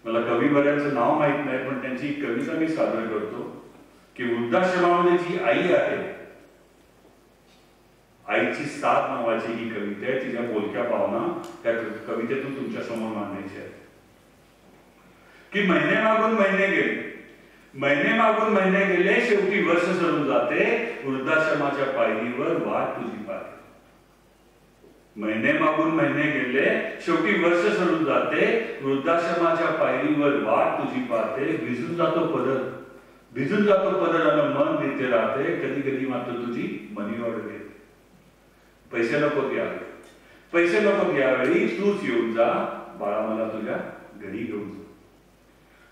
मला कवी बऱ्यांचं नाव माहित नाही पण त्यांची कविता मी सादर करतो की वृद्धाश्रमामध्ये जी आई आहे, आईची साथ नावाची ही कविता आहे. तिच्या बोलक्या भावना त्या कवितेतून तुमच्या समोर मांडायच्या आहेत की महिने मागून महिने गेले, महिने मागून महिने गेले, शेवटी वर्ष सरून जाते, वृद्धाश्रमाच्या पायरीवर वाट तुझी पाहते. महिने मागून महिने गेले, शेवटी वर्ष सरून जाते, वृद्धाश्रमाच्या पायरीवर वाट तुझी पाहते. भिजून जातो पदर, भिजून जातो पदर आणि मन देते राहते, कधी कधी मात्र तुझी मनी ऑर्डर येते. पैसे नको यावेळी, पैसे नको यावेळी, तूच येऊन जा बाळा, मला तुझ्या घरी घेऊन जा.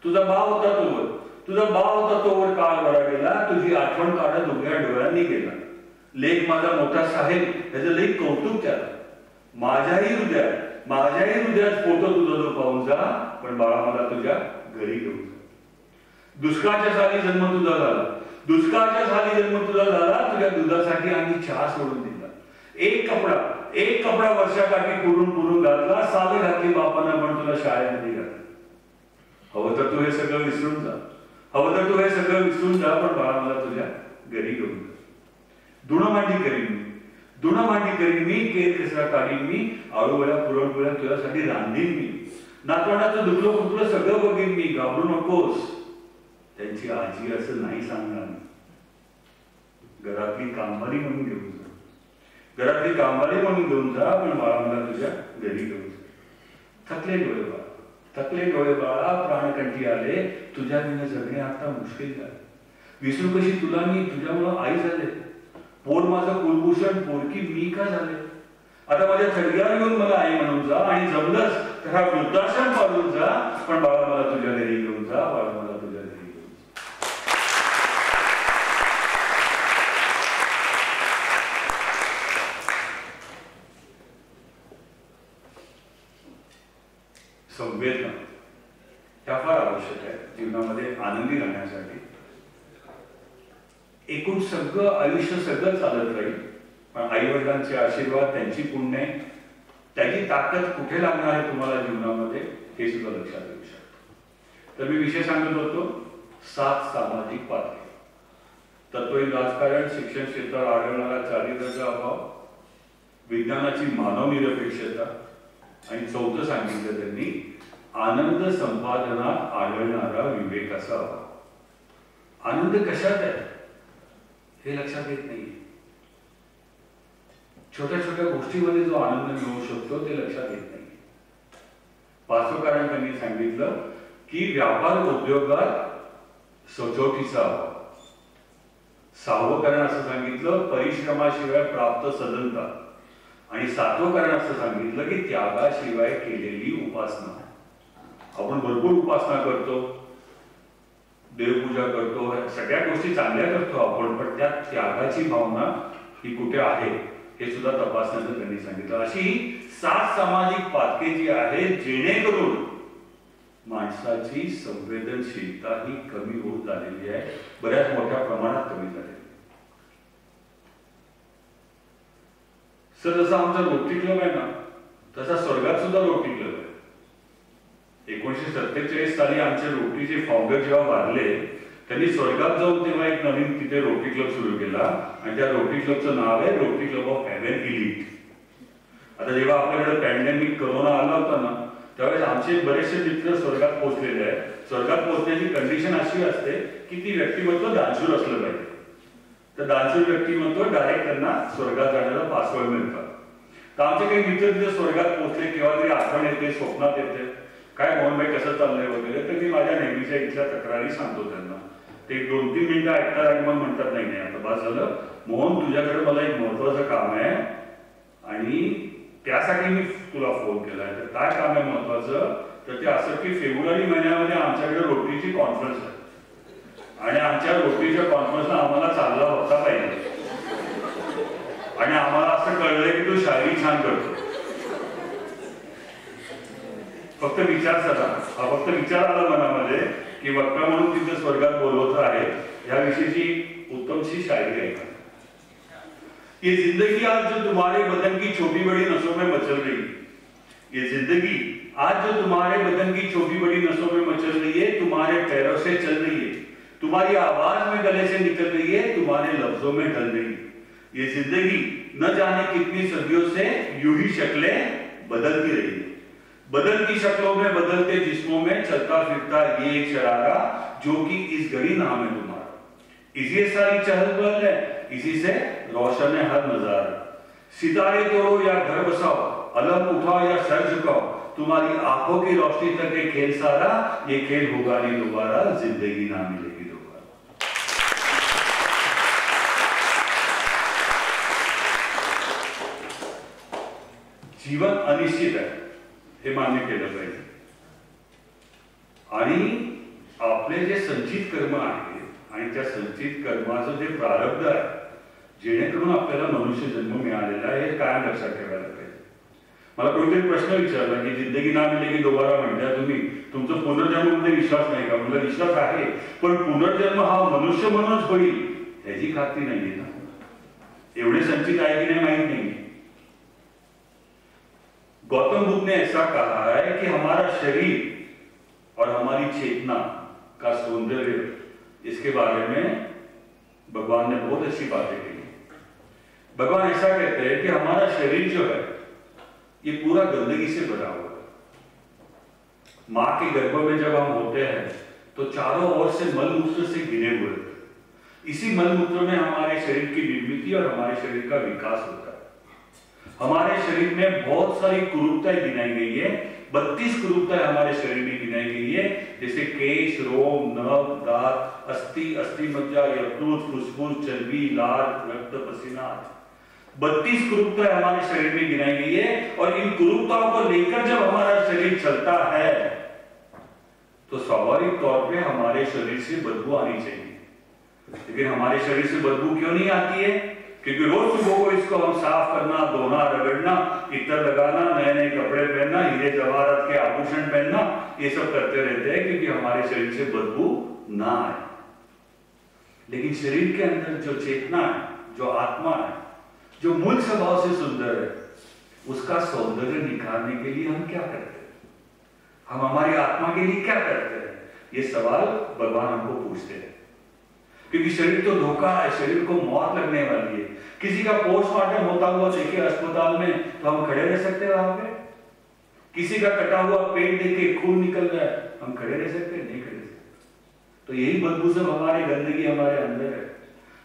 तुझा भाव होता तोवर, तुझा भाव होता तोवर काळ बरा गेला, तुझी आठवण काढत उघड्या डोळ्यांनी गेला. लेख माझा मोठा साहेब, त्याचं लई कौतुक त्याला. माझ्याही हृदयात फोटो तुझा जो पाहून जा, पण बाळा मला तुझ्या घरी घेऊन जा. दुष्काळाच्या साली जन्म तुझा झाला, दुष्काळाच्या साली जन्म तुझा झाला, तुझ्या दुधासाठी आम्ही चहा सोडून दिला. एक कपडा वर्षाकाठी पुरून घातला, साल घातली बापानं पण तुला शाळेमध्ये घातलं. हवं तर तू हे सगळं विसरून जा, हवं तर तू हे सगळं विसरून जा, पण बाळा मला तुझ्या घरी घेऊन जा. धुणमांडी करीन मी, धुणमांडी करीन मी, केर कचरा काढीन मी, आळूवळ्या पुरणपोळ्या तुझ्यासाठी रांधीन मी. नातवंडाचं दुखलं खुपलं सगळं बघीन मी, घाबरू नकोस. त्यांची आजी असं नाही सांगणार. घरातली कामवाली म्हणून घेऊन जा, घरातली कामवाली म्हणून घेऊन जा, पण बाळा मला तुझ्या घरी घेऊन जा. थकलेलो आहे बाळा, थकले डोळे बाळा प्राणकंठी आले, तुझ्या विना जगणे आता मुश्किल झाले. विसरू कशी तुला मी, तुझ्यामुळं आई झाले. पोट माझं कुलभूषण, पोरकी मी का झाले. आता माझ्या थडग्यावर येऊन मला आई म्हणून जा, आणि जमलंच तर हा वृद्धाश्रम पाडून जा, पण बाळा मला तुझ्या घरी घेऊन जा, बाळा मला तुझ्या घरी घेऊन जा. संवेदना ह्या फार आवश्यक आहे जीवनामध्ये आनंदी राहण्यासाठी. एकूण सगळं आयुष्य सगळं चालत राहील, पण आई वडिलांचे आशीर्वाद, त्यांची पुण्य, त्याची ताकद कुठे लागणार आहे तुम्हाला जीवनामध्ये हे सुद्धा लक्षात येऊ शकतं. तर मी विषय सांगत होतो 7 सामाजिक पातळी. तत्वहीन राजकारण, शिक्षण क्षेत्रात आढळणारा चारित्र्याचा अभाव, विज्ञानाची मानवनिरपेक्षता, आणि 4थं सांगितलं त्यांनी आनंद संपादनात आढळणारा विवेकाचा अभाव. आनंद कशात आहे हे लक्षात येत नाही. छोट्या छोट्या गोष्टीमध्ये जो आनंद मिळू शकतो ते लक्षात येत नाही. 5वं कारण त्यांनी सांगितलं की व्यापार उद्योगात सचोटीचा अभाव. 6वं कारण असं सांगितलं परिश्रमाशिवाय प्राप्त सदनता, आणि 7वं कारण असं सांगितलं की त्यागाशिवाय केलेली उपासना. आपण भरपूर उपासना करतो, देवपूजा करतो, सगळ्या गोष्टी चांगल्या करतो आपण, पण त्यात त्यागाची भावना ही कुठे आहे हे सुद्धा तपासण्याचं त्यांनी सांगितलं. अशी 7 सामाजिक पातळी जी आहे जेणेकरून माणसाची संवेदनशीलता ही कमी होत आलेली आहे, बऱ्याच मोठ्या प्रमाणात कमी झालेली. सर जसा आमचा रोटरी क्लब आहे ना, तसा स्वर्गात सुद्धा रोटरी क्लब आहे. 1947 साली आमचे रोटरीचे फाउंडर जेव्हा वारले, त्यांनी स्वर्गात जाऊन तेव्हा एक नवीन तिथे रोटरी क्लब सुरू केला, आणि त्या रोटरी क्लबचं नाव आहे rotary club of haven elite. आता जेव्हा आपल्याकडे पॅन्डेमिक कोरोना आला होता ना, त्यावेळेस आमचे बरेचसे मित्र स्वर्गात पोहोचलेले आहेत. स्वर्गात पोहोचण्याची कंडिशन अशी असते की ती व्यक्तिमत्व दानशूर असलं पाहिजे. तर दानशूर व्यक्तिमत्व डायरेक्ट त्यांना स्वर्गात जाण्याला पासवर्ड मिळतात. तर आमचे काही मित्र तिथे स्वर्गात पोहोचले, केव्हा तरी आठवण येते, स्वप्नात येते, काय मोहनभाई कसं चाललंय वगैरे, तर मी माझ्या नेहमीच्या इथल्या तक्रारी सांगतो त्यांना. ते 2-3 मिनिटं ऐकतात आणि मग म्हणतात नाही नाही आता बस झालं मोहन, तुझ्याकडे मला एक महत्वाचं काम आहे आणि त्यासाठी मी तुला फोन केलाय. तर काय काम आहे महत्वाचं, तर ते असं की फेब्रुवारी महिन्यामध्ये आमच्याकडे रोटरीची कॉन्फरन्स आहे, आणि आमच्या रोटरीच्या कॉन्फरन्सला आम्हाला चालला होता पाहिजे, आणि आम्हाला असं कळलंय की तू शायरी छान करतो. फक्त विचार झाला, हा फक्त विचार आला मनामध्ये की वक्ता म्हणून तिथे स्वर्गात बोलवत आहे, या विषयीची उत्तमशी शायरी आहे. ये जिंदगी आज जो तुम्हारे बदन की छोटी बड़ी नसों में मचल रही, ये जिंदगी आज जो तुम्हारे बदन की छोटी बड़ी नसों में मचल रही है, तुम्हारे पैरों से चल रही है, तुम्हारी आवाज में गले से निकल रही है, तुम्हारे लफ्जों में ढल रही है. ये जिंदगी न जाने कितनी सदियों से यूं ही शक्लें बदलती रही है, बदलती शक्लों में बदलते जिस्मों में चलता फिरता ये एक शरारा जो कि इस घड़ी नाम है तुम्हारा. इसी सारी चहल पहल है, इसी से रोशन है हर नजारा. सितारे तोड़ो या घर बसाओ, अलग उठाओ या सर झुकाओ, तुम्हारी आंखों की रोशनी तक ये खेल सारा, ये खेल होगा नहीं दोबारा, जिंदगी ना मिलेगी दोबारा. जीवन अनिश्चित आहे हे मान्य केलं पाहिजे, आणि आपले जे संचित कर्म आहे आणि त्या संचित कर्माचं जे प्रारब्ध आहे जेणेकरून आपल्याला मनुष्य जन्म मिळालेला आहे हे कायम लक्षात ठेवायला पाहिजे. मला कोणीतरी प्रश्न विचारला की जिंदगी ना मिलेगी दोबारा म्हणता तुम्ही, तुमचं पुनर्जन्मामध्ये विश्वास नाही का? म्हणजे विश्वास आहे, पण पुनर्जन्म हा मनुष्य म्हणूनच होईल याची खात्री नाहीये ना. एवढे संचित आहे की नाही माहित नाही. गौतम बुद्ध ने ऐसा कहा है कि हमारा शरीर और हमारी चेतना का सौंदर्य, इसके बारे में भगवान ने बहुत अच्छी बातें कही. भगवान ऐसा कहते हैं कि हमारा शरीर जो है ये पूरा गंदगी से भरा हुआ है. मां के गर्भ में जब हम होते हैं तो चारों ओर से मलमूत्र से घिरे हुए हैं. इसी मलमूत्र में हमारे शरीर की निर्मिति और हमारे शरीर का विकास होता है. हमारे शरीर में बहुत सारी कुरूपताएं गिनाई गई है, 32 कुरूपताएं हमारे शरीर में गिनाई गई है, जैसे केश, रोम, नव, दांत, अस्थि, अस्थि मज्जा, यकृत, फुसफुस, चर्बी, लार, रक्त, पसीना। 32 कुरूपताएं हमारे शरीर में गिनाई गई है, और इन कुरूपताओं को लेकर जब हमारा शरीर चलता है तो स्वाभाविक तौर पे हमारे शरीर से बदबू आनी चाहिए। लेकिन हमारे शरीर से बदबू क्यों नहीं आती है? क्योंकि रोज सुबह को इसको हम साफ करना, धोना, रगड़ना, इत्र लगाना, नए नए कपड़े पहनना, हीरे जवाहरात के आभूषण पहनना, ये सब करते रहते हैं क्योंकि हमारे शरीर से बदबू ना आए। लेकिन शरीर के अंदर जो चेतना है, जो आत्मा है, जो मूल स्वभाव से सुंदर है, उसका सौंदर्य निखारने के लिए हम क्या करते हैं? हम हमारी आत्मा के लिए क्या करते हैं? ये सवाल भगवान हमको पूछते हैं। क्योंकि शरीर तो धोखा है, शरीर को मौत लगने वाली है। किसी का पोस्टमार्टम होता हुआ देखे अस्पताल में तो हम खड़े रह सकते हैं वहां पे? किसी का कटा हुआ पेट देखे, खून निकल रहा है, हम खड़े रह सकते हैं? नहीं खड़े रह सकते। तो यही बदबू सब हमारी गंदगी हमारे अंदर है।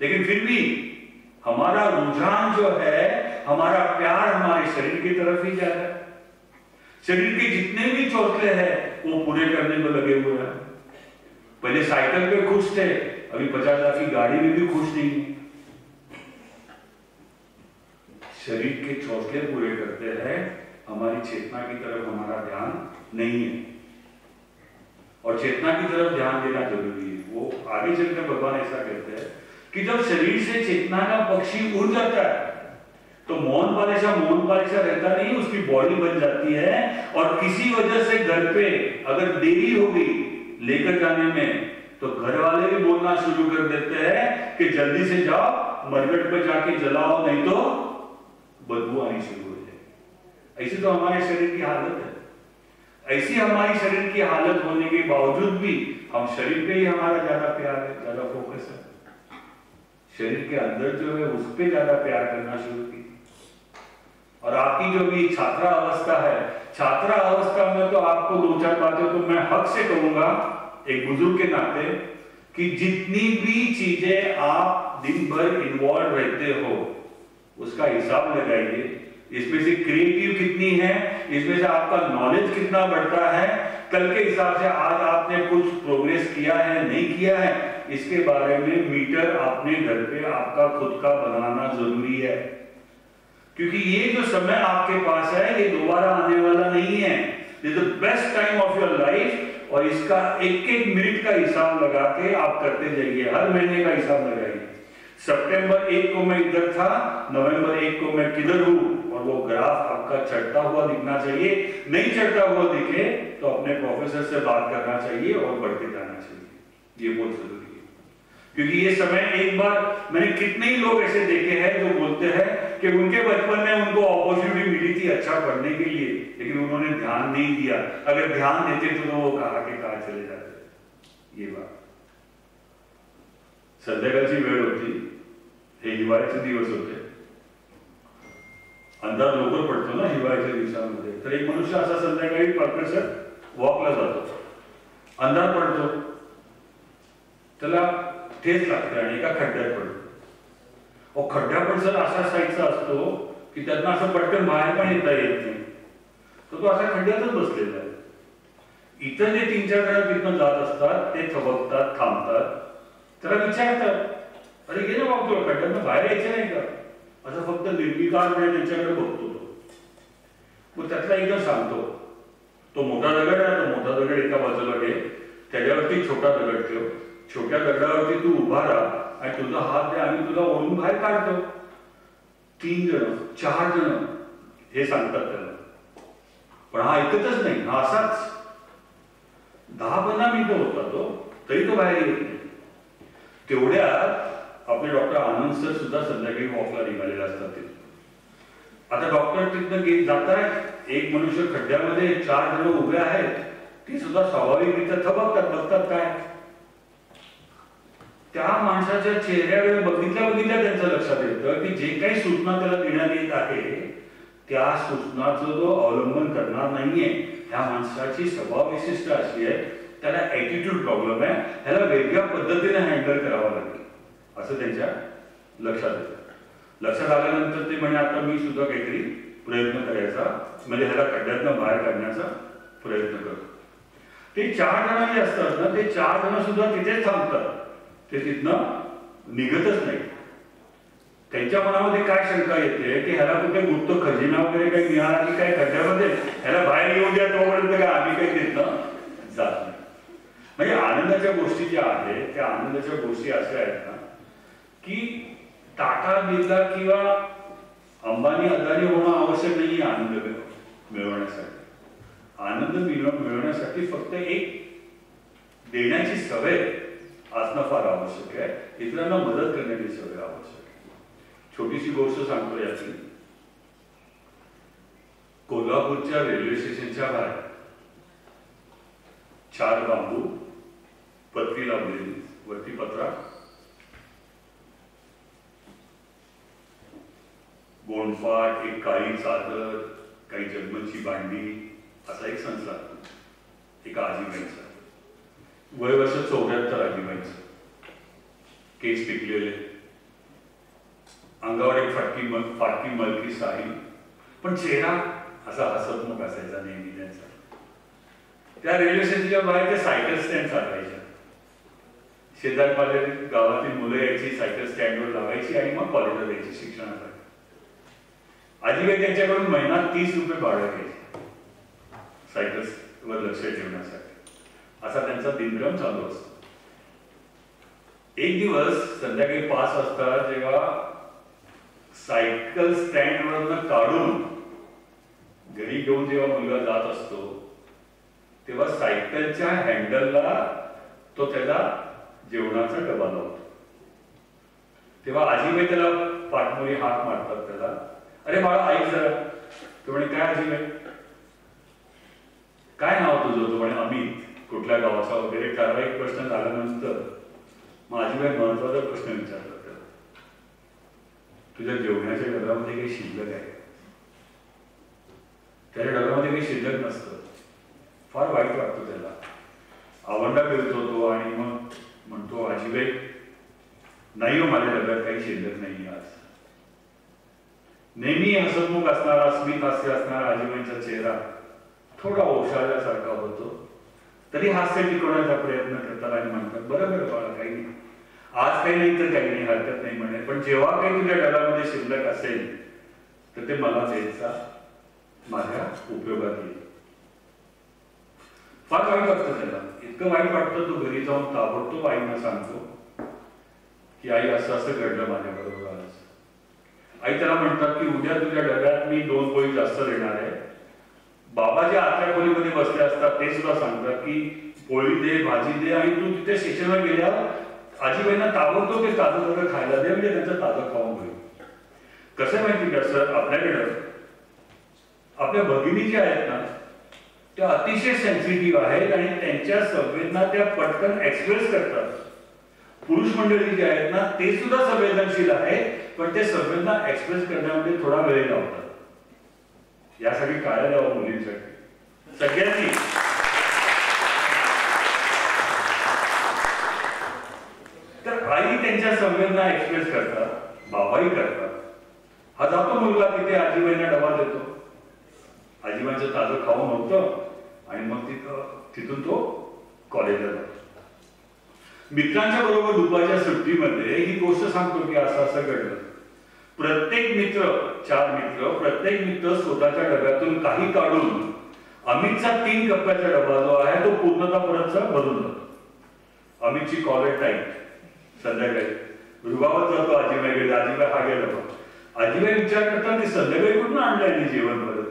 लेकिन फिर भी हमारा रुझान जो है, हमारा प्यार हमारे शरीर की तरफ ही जा रहा है। शरीर के जितने भी चौथे हैं वो पूरे करने में लगे हुए हैं। पहले साइकिल पे खुश थे, अभी 50 लाख की गाड़ी में भी खुश नहीं है। शरीर के चौथे पूरे करते हैं, हमारी चेतना की तरफ हमारा ध्यान नहीं है। और चेतना की तरफ ध्यान देना जरूरी है। वो आगे चलकर भगवान ऐसा कहते हैं कि जब शरीर से चेतना का पक्षी उड़ जाता है तो मौन पालिशा रहता नहीं, उसकी बॉडी बन जाती है। और किसी वजह से घर पे अगर देरी हो गई लेकर जाने में, तो घर वाले भी बोलना शुरू कर देते हैं कि जल्दी से जाओ, मरघट पे जाके जलाओ, नहीं तो बदबू आनी शुरू हो जाए। ऐसी तो हमारे शरीर की हालत है। ऐसी हमारी शरीर की हालत होने के बावजूद भी हम शरीर पे ही हमारा ज्यादा प्यार है, ज्यादा फोकस है। शरीर के अंदर जो है उस पर ज्यादा प्यार करना शुरू किया। और आपकी जो भी छात्रा अवस्था है, छात्रा अवस्था में तो आपको 2-4 बातें तो मैं हक से कहूंगा एक बुजुर्ग के नाते, कि जितनी भी चीजें आप दिन भर इन्वॉल्व रहते हो उसका हिसाब लगाइए। इसमें से क्रिएटिव कितनी है, इसमें से आपका नॉलेज कितना बढ़ता है, कल के हिसाब से आज आपने कुछ प्रोग्रेस किया है नहीं किया है, इसके बारे में मीटर अपने घर पे आपका खुद का बनाना जरूरी है। क्योंकि ये जो समय आपके पास है ये दोबारा आने वाला नहीं है। This is the best time of your life. और इसका एक एक मिनट का हिसाब लगा के आप करते जाइए। हर महीने का हिसाब लगाइए। सितंबर 1 को मैं इधर था, नवंबर 1 को मैं किधर हूं, और वो ग्राफ आपका चढ़ता हुआ दिखना चाहिए। नहीं चढ़ता हुआ दिखे तो अपने प्रोफेसर से बात करना चाहिए और बढ़ते जाना चाहिए। ये बहुत जरूरी है। क्योंकि ये समय, एक बार मैंने कितने ही लोग ऐसे देखे हैं जो बोलते हैं कि उनके बचपन में उनको अपॉर्चुनिटी मिली थी अच्छा पढ़ने के लिए, लेकिन उन्होंने ध्यान नहीं दिया। अगर ध्यान देते तो वो कहाँ के कहाँ चले जाते। ये बात संध्याकाळची वेळ होती, हे हिवाळ्याचे दिवस होते, अंधार लवकर पडतो ना हिवाळ्याच्या दिवसांमध्ये। तर एक मनुष्य असा संध्याकाळी परकसर वॉकला जातो, अंधार पडतो, त्याला ठेच लागते आणि एका खड्ड्यात पडतो। खड्डा पण सर अशा साईजचा असतो की त्यातनं असं पटकन बाहेर पण येता येत नाही, तर तो अशा खड्ड्यातच बसलेला आहे। इतर जे 3-4 जण तिथनं जात असतात ते थबकतात, थांबतात, त्याला विचारतात, अरे गेलं बाबा तुला खड्ड्यातनं बाहेर यायचं नाही का? असं फक्त निर्विकारपणे त्यांच्याकडे बघतो तो। मग त्यातला एकदम सांगतो, तो मोठा दगड आहे, तो मोठा दगड एका बाजूला घे, त्याच्यावरती छोटा दगड ठेव, छोट्या दगडावरती तू उभा राहा आणि तुझा हात दे, आम्ही तुला ओढून बाहेर काढतो। 3 जण 4 जण हे सांगतात त्याला, पण हा ऐकतच नाही। हा असाच 10-15 मिनिटं होता तो, तरी तो बाहेर येत नाही। तेवढ्यात आपले डॉक्टर आनंद सर सुद्धा संध्याकाळी वॉकला निघालेले असतात। आता डॉक्टर तिथनं जात आहेत, एक मनुष्य खड्ड्यामध्ये 4 जण उभे आहेत, ते सुद्धा स्वाभाविकरित्या थबकतात, बघतात काय त्या माणसाच्या चेहऱ्याकडे बघितल्या त्यांचं लक्षात येतं की जे काही सूचना त्याला देण्यात येत आहे त्या सूचनाचं जो अवलंबन करणार नाहीये, त्या माणसाची स्वभाव विशिष्ट अशी आहे, त्याला ॲटिट्यूड प्रॉब्लेम आहे, ह्याला वेगळ्या पद्धतीने हँडल करावं लागेल असं त्यांच्या लक्षात येतं। लक्षात आल्यानंतर ते म्हणे आता मी सुद्धा काहीतरी प्रयत्न करायचा, म्हणजे ह्याला खड्ड्यातनं बाहेर काढण्याचा प्रयत्न करतो. ते 4 जण जे असतात ना, ते 4 जण सुद्धा तिथेच थांबतात, ते तिथनं निघतच नाही. त्यांच्या मनामध्ये काय शंका येते की ह्याला कुठे गुप्त खजिना वगैरे काही मिळाला की काय खड्ड्यामध्ये ह्याला बाहेर येऊ द्या, तोपर्यंत काय आम्ही काही तिथनं जात नाही. म्हणजे आनंदाच्या गोष्टी ज्या आहेत त्या आनंदाच्या गोष्टी अशा आहेत ना की टाटा बिर्ला किंवा अंबानी अदानी होणं आवश्यक नाही आनंद मिळवण्यासाठी. आनंद मिळवण्यासाठी फक्त एक देण्याची सवय असणं फार आवश्यक आहे, इतरांना मदत करण्याची सवय आवश्यक आहे. छोटीशी गोष्ट सांगतो याची. कोल्हापूरच्या रेल्वे स्टेशनच्या बाहेर 4 बांबू, पत्री लावलेली, वरती पत्रा, गोंडफाट, एक काळी चादर, काही जगमलची भांडी, असा एक संसार एका आजीबाईंचा. वय वर्ष 74 आजीबाईंचं. केस पिकलेले, अंगावर एक फाटकी मलकी साडी, पण चेहरा असा हसतमुख असायचा नेहमी त्यांचा. त्या रेल्वे स्टेशनच्या बाहेर ते सायकल स्टँड चालवायच्या. शेजारपाजारी गावातील मुलं यायची, सायकल स्टँडवर लावायची आणि मग कॉलेजला द्यायची शिक्षणासाठी. आजीबाई त्यांच्याकडून महिना 30 रुपये भाडं घ्यायचे सायकलवर लक्ष ठेवण्यासाठी. असा त्यांचा दिनक्रम चालू असतो. एक दिवस संध्याकाळी 5 वाजता जेव्हा सायकल स्टँडवरनं काढून घरी घेऊन जेव्हा मुलगा जात असतो तेव्हा सायकलच्या हँडलला तो त्याला जेवणाचा डबा लावतो. तेव्हा आजीबाई त्याला पाठमोरी हाक मारतात त्याला, अरे बाळा ऐक जरा. तो म्हणे काय आजीबाई, काय नाव तुझं? तो म्हणे अमित. कुठल्या गावाचा वगैरे ठराविक प्रश्न झाल्यानंतर मग आजीबाई महत्वाचा प्रश्न विचारतात त्याला, तुझ्या जेवणाच्या डब्यामध्ये काही शिल्लक आहे? त्याच्या डब्यामध्ये काही शिल्लक नसतं. फार वाईट वाटतो त्याला. आवंडा फिरतो तो आणि मग म्हणतो, आजीबाई नाही हो, माझ्या डब्यात काही शिल्लक नाही आज. नेहमी हसतमुख असणारा, स्मित हास्य असणारा आजीबाईंचा चेहरा थोडा ओशाळल्यासारखा होतो. तरी हास्य टिकवण्याचा प्रयत्न करतात आणि म्हणतात, बरोबर बाळा, काही नाही, आज काही नाही तर काही नाही, हरकत नाही म्हणे, पण जेव्हा काही तुझ्या डब्यामध्ये शिल्लक असेल तर ते मला द्यायचा, माझ्या उपयोगात येईल. फार वाईट वाटतं त्याला. इतकं वाईट वाटतं तो घरी जाऊन ताबडतोब आईना सांगतो की आई असं असं घडलं माझ्याबरोबर आज. आई त्याला म्हणतात की उद्या तुझ्या डब्यात मी 2 पोळी जास्त देणार आहे. बाबा जे आतल्या खोलीमध्ये बसले असतात ते सुद्धा सांगतात की पोळी दे, भाजी दे, आणि तू तिथे स्टेशनवर गेल्यावर आजीबाईंना ताबडतोब ते ताजं ताजं खायला दे, म्हणजे त्यांचं ताजं खाऊन होईल. कसं माहिती का सर, आपल्याकडं आपल्या भगिनी ज्या आहेत ना त्या अतिशय सेन्सिटिव्ह आहेत आणि त्यांच्या संवेदना त्या पटकन एक्सप्रेस करतात. पुरुष मंडळी जे आहेत ना ते सुद्धा संवेदनशील आहेत, पण ते संवेदना एक्सप्रेस करण्यामध्ये थोडा वेळ लावतात. यासाठी काळ्या द्यावं मुलींसाठी सगळ्यांनी. तर आई त्यांच्या संवेदना एक्सप्रेस करतात, बाबाही करतात. हा जातो मुलगा तिथे, आजीबाईंना डबा देतो, आजीबाईंचं ताजं खाऊन होतं आणि मग तिथून तो कॉलेजला जातो. मित्रांच्या बरोबर दुपारच्या सुट्टीमध्ये ही गोष्ट सांगतो की असं असं घडलं. प्रत्येक मित्र, 4 मित्र, प्रत्येक मित्र स्वतःच्या डब्यातून काही काढून अमितचा 3 कप्प्याचा डबा जो आहे तो पूर्णतापर्यंत भरून जातो. अमितची कॉलेज टाईम संध्याकाळी रुबावत जातो आजीबाईकडे, आजीबाई हा घ्या डबा. आजीबाई विचार करतात की संध्याकाळी कुठून आणलंय मी जेवण परत.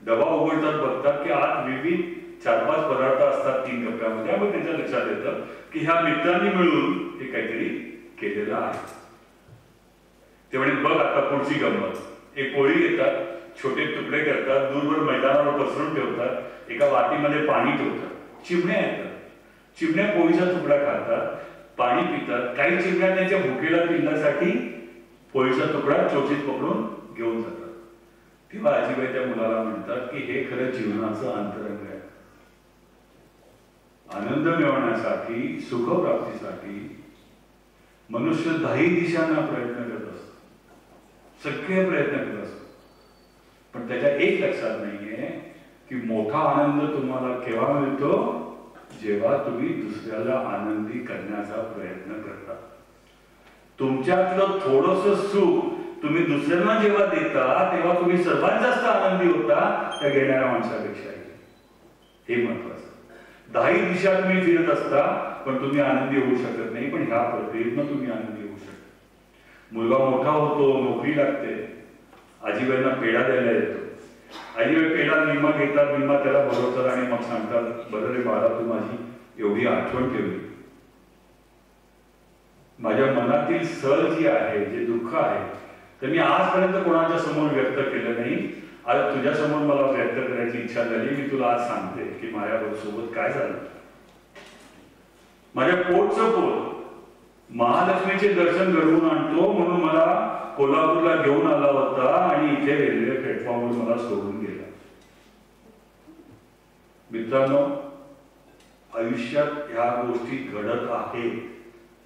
डबा उघडतात, बघतात की आत विविध 4-5 पदार्थ असतात 3 कप्प्यामध्ये. मग त्यांच्या लक्षात येतं की ह्या मित्रांनी मिळून हे काहीतरी केलेलं आहे. ते म्हणे बघ आता पुढची गंमत. एक पोळी घेतात, छोटे तुकडे करतात, दूरवर मैदानावर पसरून ठेवतात, एका वाटीमध्ये पाणी ठेवतात, चिमण्या येतात, चिमण्या पोळीचा तुकडा खातात, पाणी पितात. काही चिमण्या त्यांच्या भुकेला पिण्यासाठी पोळीचा तुकडा चोचीत पकडून घेऊन जातात. तेव्हा आजीबाई त्या मुलाला म्हणतात की हे खरं जीवनाचं अंतरंग आहे. आनंद मिळवण्यासाठी, सुखप्राप्तीसाठी मनुष्य 10 दिशांना प्रयत्न करत असतो, सगळे प्रयत्न करत असतो, पण त्याच्या एक लक्षात नाहीये की मोठा आनंद तुम्हाला केव्हा मिळतो, जेव्हा तुम्ही दुसऱ्याला आनंदी करण्याचा प्रयत्न करता. तुमच्यातलं थोडंसं सुख तुम्ही दुसऱ्यांना जेव्हा देता तेव्हा तुम्ही सर्वात जास्त आनंदी होता त्या घेणाऱ्या माणसापेक्षा. हे महत्वाचं. 10 दिशा तुम्ही फिरत असता पण तुम्ही आनंदी होऊ शकत नाही, पण ह्या प्रक्रियेतनं तुम्ही आनंदी होऊ शकता. मुलगा मोठा होतो, नोकरी लागते, आजीबाईंना पेढा द्यायला येतो. आजीबाई पेढा निम्मा घेतात, निम्मा त्याला भरवतात आणि मग सांगतात, बरं रे बाळा, तू माझी एवढी आठवण ठेवली. माझ्या मनातील सल जी आहे, जे दुःख आहे, तर मी आजपर्यंत कोणाच्या समोर व्यक्त केलं नाही. आज तुझ्या समोर मला व्यक्त करायची इच्छा झाली. मी तुला आज सांगते की माझ्या सोबत काय झालं. माझ्या पोटचं पोट महालक्ष्मीचे दर्शन घडवून आणतो म्हणून मला कोल्हापूरला घेऊन आला होता आणि इथे रेल्वे प्लॅटफॉर्मवर मला सोडून गेला. मित्रांनो, आयुष्यात ह्या गोष्टी घडत आहेत,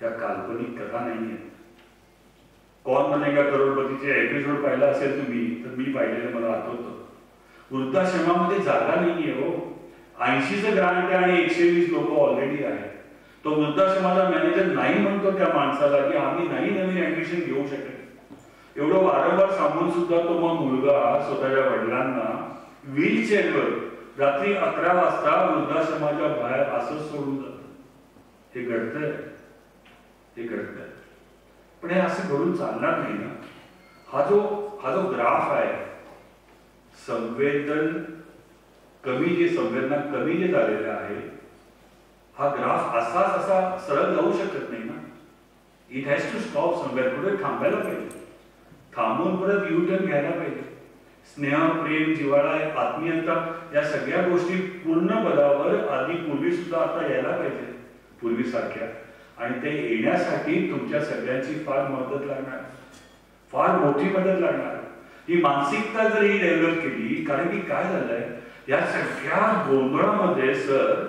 त्या काल्पनिक कथा नाहीये. कौन बनेगा करोडपतीचे एपिसोड पाहिला असेल तुम्ही तर मी पाहिलेलं मला आठवतं. वृद्धाश्रमामध्ये जागा नाहीये हो. 80चं ग्रांट आहे आणि 120 लोक ऑलरेडी आहेत. तो वृद्धाश्रमाचा मॅनेजर नाही म्हणतो त्या माणसाला की आम्ही नाही नवीन ऍडमिशन घेऊ शकत. एवढं वारंवार सांगून सुद्धा तो मग मुलगा स्वतःच्या वडिलांना व्हीलचेअरवर रात्री 11 वाजता वृद्धाश्रमाच्या बाहेर असं सोडून जातो. हे घडतंय, हे घडतंय. पण हे असं घडून चालणार नाही ना. हा जो ग्राफ आहे, संवेदना कमी जे झालेलं आहे, हा ग्राफ असा सरळ जाऊ शकत नाही ना. It has to stop somewhere. कुठे थांबायला पाहिजे, थांबून परत यू टर्न घ्यायला पाहिजे. स्नेह, प्रेम, जिव्हाळा, आत्मीयता या सगळ्या गोष्टी पूर्ण पदावर आधी पूर्वी सुद्धा आता यायला पाहिजे, पूर्वीसारख्या. आणि ते येण्यासाठी तुमच्या सगळ्यांची फार मदत लागणार, फार मोठी मदत लागणार. ही मानसिकता जर ही डेव्हलप केली, कारण की काय झालंय या सगळ्या गोंधळामध्ये सर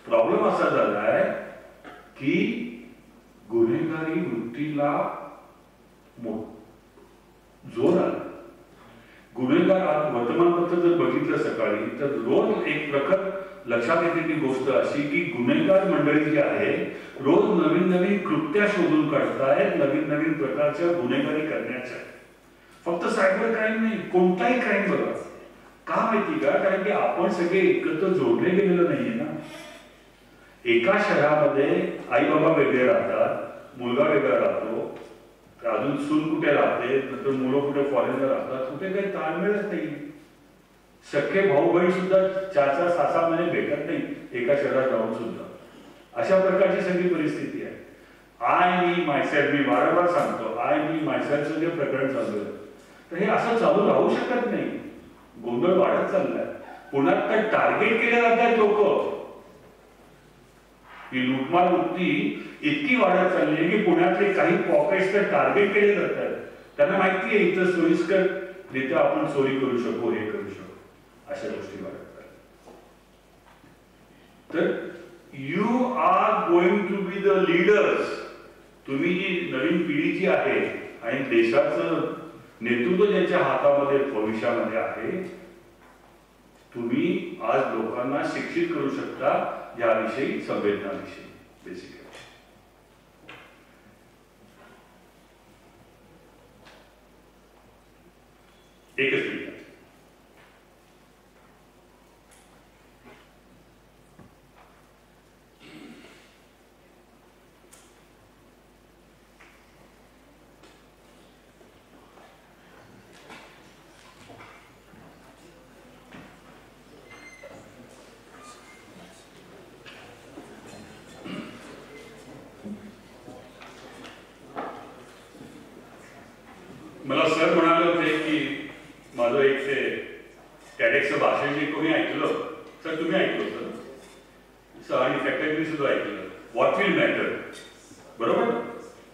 प्रॉब्लेम असा झालाय की गुन्हेगारी वृत्तीला जोर आला. गुन्हेगार वर्तमानपत्र जर बघितलं सकाळी तर रोज एक प्रकार लक्षात येते ती गोष्ट अशी की गुन्हेगार मंडळी जी आहे रोज नवीन नवीन कृत्या शोधून काढतायत, नवीन नवीन प्रकारच्या गुन्हेगारी करण्याच्या. फक्त सायबर क्राईम नाही, कोणताही क्राईम बघा. का माहिती का? कारण की आपण सगळे एकत्र जोडले गेलेलं नाहीये ना. एका शहरामध्ये आई बाबा वेगळे राहतात, मुलगा वेगळा राहतो, अजून सून कुठे राहते, नंतर मुलं कुठे फॉरेनला राहतात, कुठे काही ताळमेळच नाही. सख्खे भाऊ बहीण सुद्धा 4-4, 6-6 महिने भेटत नाही एका शहरात राहून सुद्धा. अशा प्रकारची सगळी परिस्थिती आहे. आय मी मायसेल्फ, मी वारंवार सांगतो, आय मी मायसेल्फचं जे प्रकरण चालू आहे, तर हे असं चालू राहू शकत नाही. गोंधळ वाढत चाललाय. पुण्यात तर टार्गेट केले जात आहेत लोक. ही लुटमार वृत्ती इतकी वाढत चालली आहे की पुण्यातले काही पॉकेट्स तर टार्गेट केले जात आहेत. त्यांना माहिती आहे इथं सोयीस्कर रित्या आपण चोरी करू शकू, हे करू शकू, अशा गोष्टी वाढत आहेत. तर you are going to be the leaders. तुम्ही जी नवीन पिढी जी आहे आणि देशाचं नेतृत्व ज्यांच्या हातामध्ये भविष्यामध्ये आहे, तुम्ही आज लोकांना शिक्षित करू शकता याविषयी, संवेदनाविषयी. बेसिकली एकच मिनिट. मला सर म्हणाले होते की माझं एक ते टॅडेक्सचं भाषण जे कोणी ऐकलं, सर तुम्ही ऐकलं होतं सर, आणि फॅक्टरी सुद्धा ऐकलं, व्हॉट विल मॅटर. बरोबर.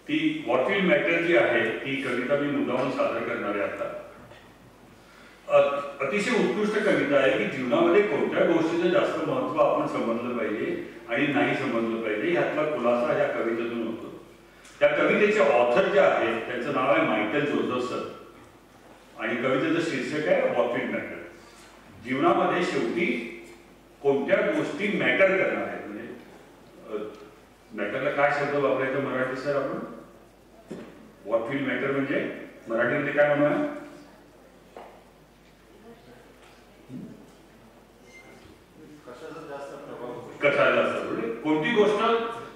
ती व्हॉट विल मॅटर जी आहे ती कविता मी मुद्दामून सादर करणार आहे आता. अतिशय उत्कृष्ट कविता आहे की जीवनामध्ये कोणत्या गोष्टीचं जास्त महत्व आपण समजलं पाहिजे आणि नाही समजलं पाहिजे ह्यातला खुलासा या कवितेतून होतो. त्या कवितेचे ऑथर जे आहेत त्यांचं नाव आहे मायकेल जोसेफ आणि कवितेचं शीर्षक आहे व्हॉट विल मॅटर. जीवनामध्ये शेवटी कोणत्या गोष्टी मॅटर करणार आहेत. म्हणजे मॅटरला काय शब्द वापरायचा मराठी सर आपण? व्हॉट विल मॅटर म्हणजे मराठीमध्ये काय म्हणूया? कशाला असतं, कोणती गोष्ट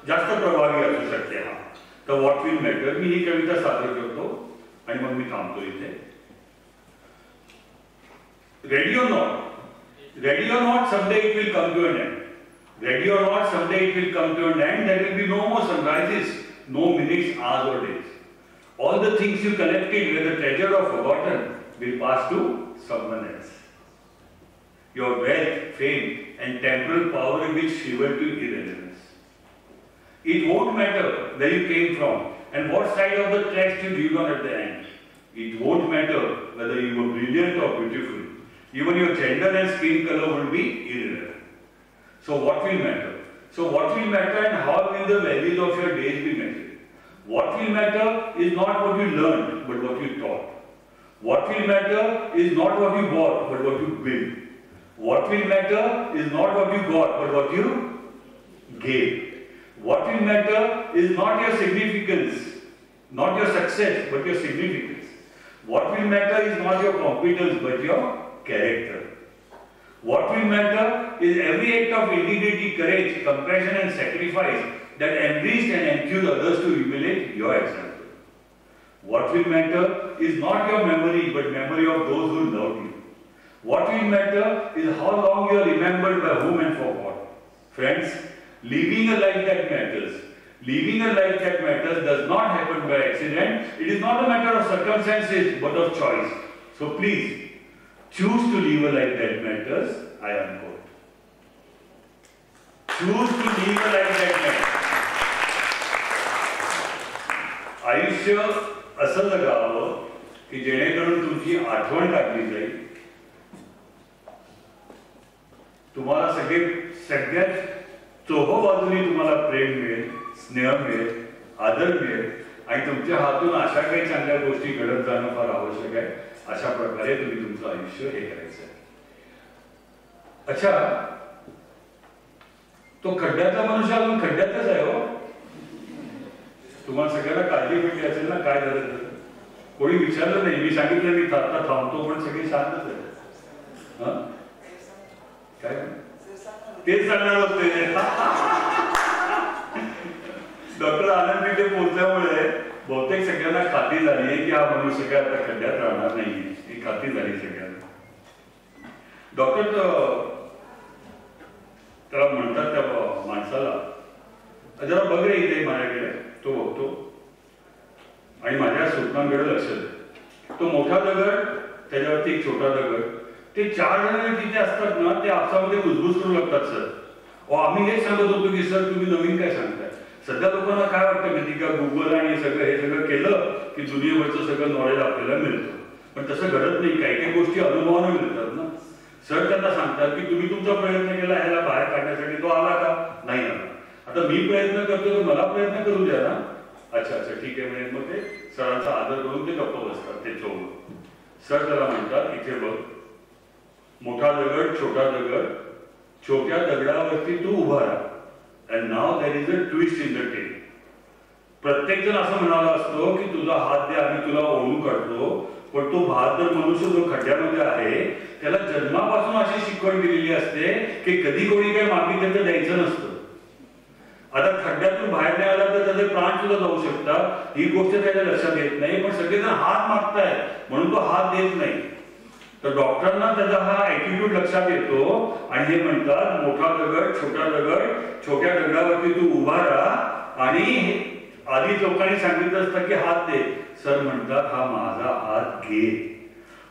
जास्त प्रभावी असू शकते. हा तर व्हॉट विल मॅटर. मी ही कविता सादर करतो आणि मग मी थांबतो इथे. Ready or not, someday it will come to an end. Ready or not, someday it will come to an end. There will be no more sunrises, no minutes, hours or days. All the things you collected, whether treasured or forgotten, will pass to someone else. Your wealth, fame, and temporal power will shrivel to irrelevance. It won't matter where you came from and what side of the tracks you lived on at the end. It won't matter whether you were brilliant or beautiful. Even your gender and skin color will be irrelevant. So what will matter? So what will matter and how will the values of your days be measured? What will matter is not what you learned, but what you taught. What will matter is not what you bought, but what you built. What will matter is not what you got, but what you gave. What will matter is not your significance, not your success, but your significance. What will matter is not your competence, but your character. What will matter is every act of integrity, courage, compassion and sacrifice that enriched and enthused others to emulate your example. What will matter is not your memory, but memory of those who loved you. What will matter is how long you are remembered by whom and for what. Friends, living a life that matters. Living a life that matters does not happen by accident. It is not a matter of circumstances, but of choice. So please, choose to live a life that matters. I am quote. Choose to live a life that matters. आयुष्य असं जगावं की जेणेकरून तुमची आठवण काढली जाईल. तुम्हाला सगळ्यात चोहोबाजूनी तुम्हाला प्रेम मिळेल, स्नेह मिळेल, आदर मिळेल आणि तुमच्या हातून अशा काही चांगल्या गोष्टी घडत जाणं फार आवश्यक आहे. अशा प्रकारे तुम्ही तुमचं आयुष्य हे करायचं आहे. अच्छा, तो खड्ड्यातला मनुष्य अजून खड्ड्यातच आहे हो. तुम्हाला सगळ्यांना काळजी भेटली असेल ना काय झालं तर. कोणी विचारलं नाही. मी सांगितलं मी आता थांबतो पण सगळे शांतच आहे. काय तेच सांगणार होते. डॉक्टर आनंद तिथे पोहोचल्यामुळे बहुतेक सगळ्यांना खात्री झाली आहे की हा मनुष्य काय आता खड्ड्यात राहणार नाही. ही खात्री झाली सगळ्यांना. डॉक्टर त्याला म्हणतात त्या माणसाला जरा बघ रे इथे माझ्याकडे. तो बघतो आणि माझ्या स्वप्नांकडे लक्ष देतो. तो मोठा दगड, त्याच्यावरती एक छोटा दगड, ते 4 जण तिथे असतात ना ते आपसामध्ये गुजबुज करू लागतात. सर आम्ही हेच सांगत होतो की सर तुम्ही नवीन काय सांगताय. सध्या लोकांना काय वाटतं माहिती का, गुगल आणि हे सगळं केलं की दुनियेवरचं सगळं नॉलेज आपल्याला मिळतं. पण तसं घडत नाही. काही काही गोष्टी अनुभवाने मिळतात ना. सर त्यांना सांगतात की तुम्ही तुमचा प्रयत्न केला ह्याला बाहेर काढण्यासाठी, तो आला का? नाही आला. आता मी प्रयत्न करतो तर मला प्रयत्न करू द्या ना. अच्छा ठीक आहे म्हणजे मग ते सरांचा आदर करून ते गप्प बसतात ते चौघ. सर त्याला म्हणतात इथे बघ, मोठा दगड, छोटा दगड, छोट्या दगडावरती तू उभा राहा. And now there is a twist in the tale. प्रत्येक जण असं म्हणाला असतो की तुझा हात दे आम्ही तुला ओढून काढतो. पण तो बहादर मनुष्य जो खड्ड्यामध्ये आहे त्याला जन्मापासून अशी शिकवण दिलेली असते की कधी कोणी काही मागितलं तर द्यायचं नसतं. आता खड्ड्यातून बाहेर नाही आला तर त्याचे प्राण सुद्धा जाऊ शकतात. ही गोष्ट त्याच्या लक्षात येत नाही. पण सगळेजण हात मागतायत म्हणून तो हात देत नाही. तर डॉक्टरांना त्याचा हा ऍटिट्यूड लक्षात येतो आणि हे म्हणतात मोठा दगड, छोटा दगड, छोट्या दगडावरती तू उभा राहा. आणि आधी लोकांनी सांगितलं असतं की हात दे. सर म्हणतात हा माझा हात घे.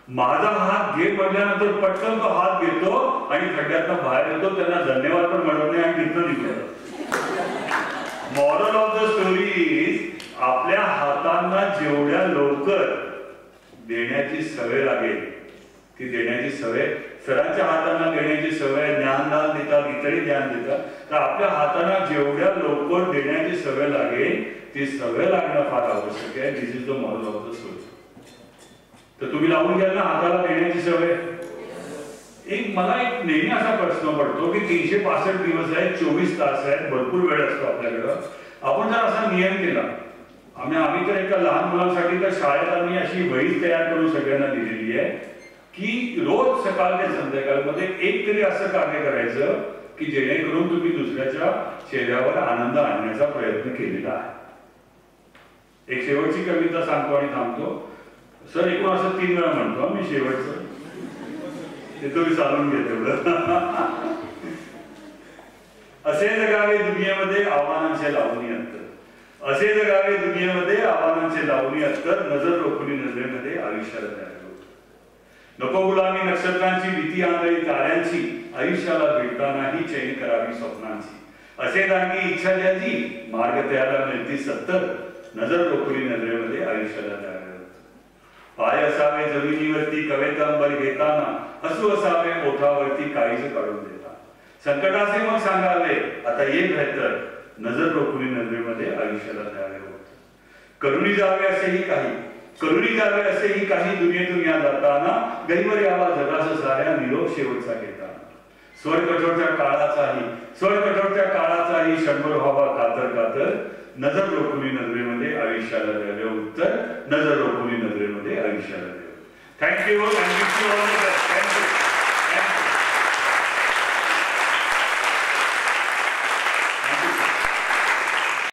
माझा हात घे म्हटल्यानंतर पटकन तो हात घेतो आणि खड्ड्यातनं बाहेर येतो. त्यांना धन्यवाद पण म्हणत नाही आणि तिथं निघतो. Moral of the story is आपल्या हातांना जेवढ्या लवकर देण्याची सवय लागेल ती देण्याची सवय. सरांच्या हातांना देण्याची सवय, ज्ञानदान देतात, इतरही ज्ञान देतात. तर आपल्या हातांना जेवढ्या लवकर देण्याची सवय लागेल ती सवय लागणं फार आवश्यक आहे. This is the moral of the story. तर तुम्ही लावून घ्याल ना हाताला देण्याची सवय. मला एक नेहमी असा प्रश्न पडतो की 365 दिवस आहेत, 24 तास आहेत, भरपूर वेळ असतो आपल्याकडं. आपण जर असा नियम केला, आम्ही तर एका लहान मुलांसाठी तर शाळेत आम्ही अशी वही तयार करून सगळ्यांना दिलेली आहे की रोज सकाळ ते संध्याकाळमध्ये एक तरी असं कार्य करायचं की जेणेकरून तुम्ही दुसऱ्याच्या चेहऱ्यावर आनंद आणण्याचा प्रयत्न केलेला आहे. एक शेवटची कविता सांगतो आणि थांबतो. सर एकूण असं 3 वेळा म्हणतो मी शेवटचं, ते तुम्ही चालून घ्या तेवढं. असे जगावे दुनियेमध्ये आव्हानांचे लावणी अंतर, असे जगावे दुनियेमध्ये आव्हानांचे लावणी अंतर, नजर रोखली नजरेमध्ये आयुष्याला द्यावे. नको गुलामी नक्षत्रांची, भीती आंधळी ताऱ्यांची, आयुष्याला भेटतानाही चैन करावी स्वप्नांची. असे दांगी इच्छा ज्याची, मार्ग त्याला मिळती 70, नजर रोखली नजरेमध्ये आयुष्याला द्यावे. पाय असावे जमिनीवरती कवेचा अंबर घेताना, हसू असावे ओठावरती काळीज काढून देता. संकटाचे मग सांगावे आता ये बेहतर, नजर रोखली नजरेमध्ये आयुष्याला द्यावे होत. करुणी जावे असेही काही, करुणी जावे असेही काही, दुनियेतून या जाताना गैवर यावा जगाचा साऱ्या, निरोप शेवटचा घेताना. स्वर कठोरच्या काळाचाही, स्वर कठोरच्या काळाचाही, क्षणभर व्हावा कातर कातर, नजर रोखली नजरेमध्ये आयुष्याला द्यावे उत्तर, नजर रोखली नजरेमध्ये आयुष्याला द्यावे. थँक्यू.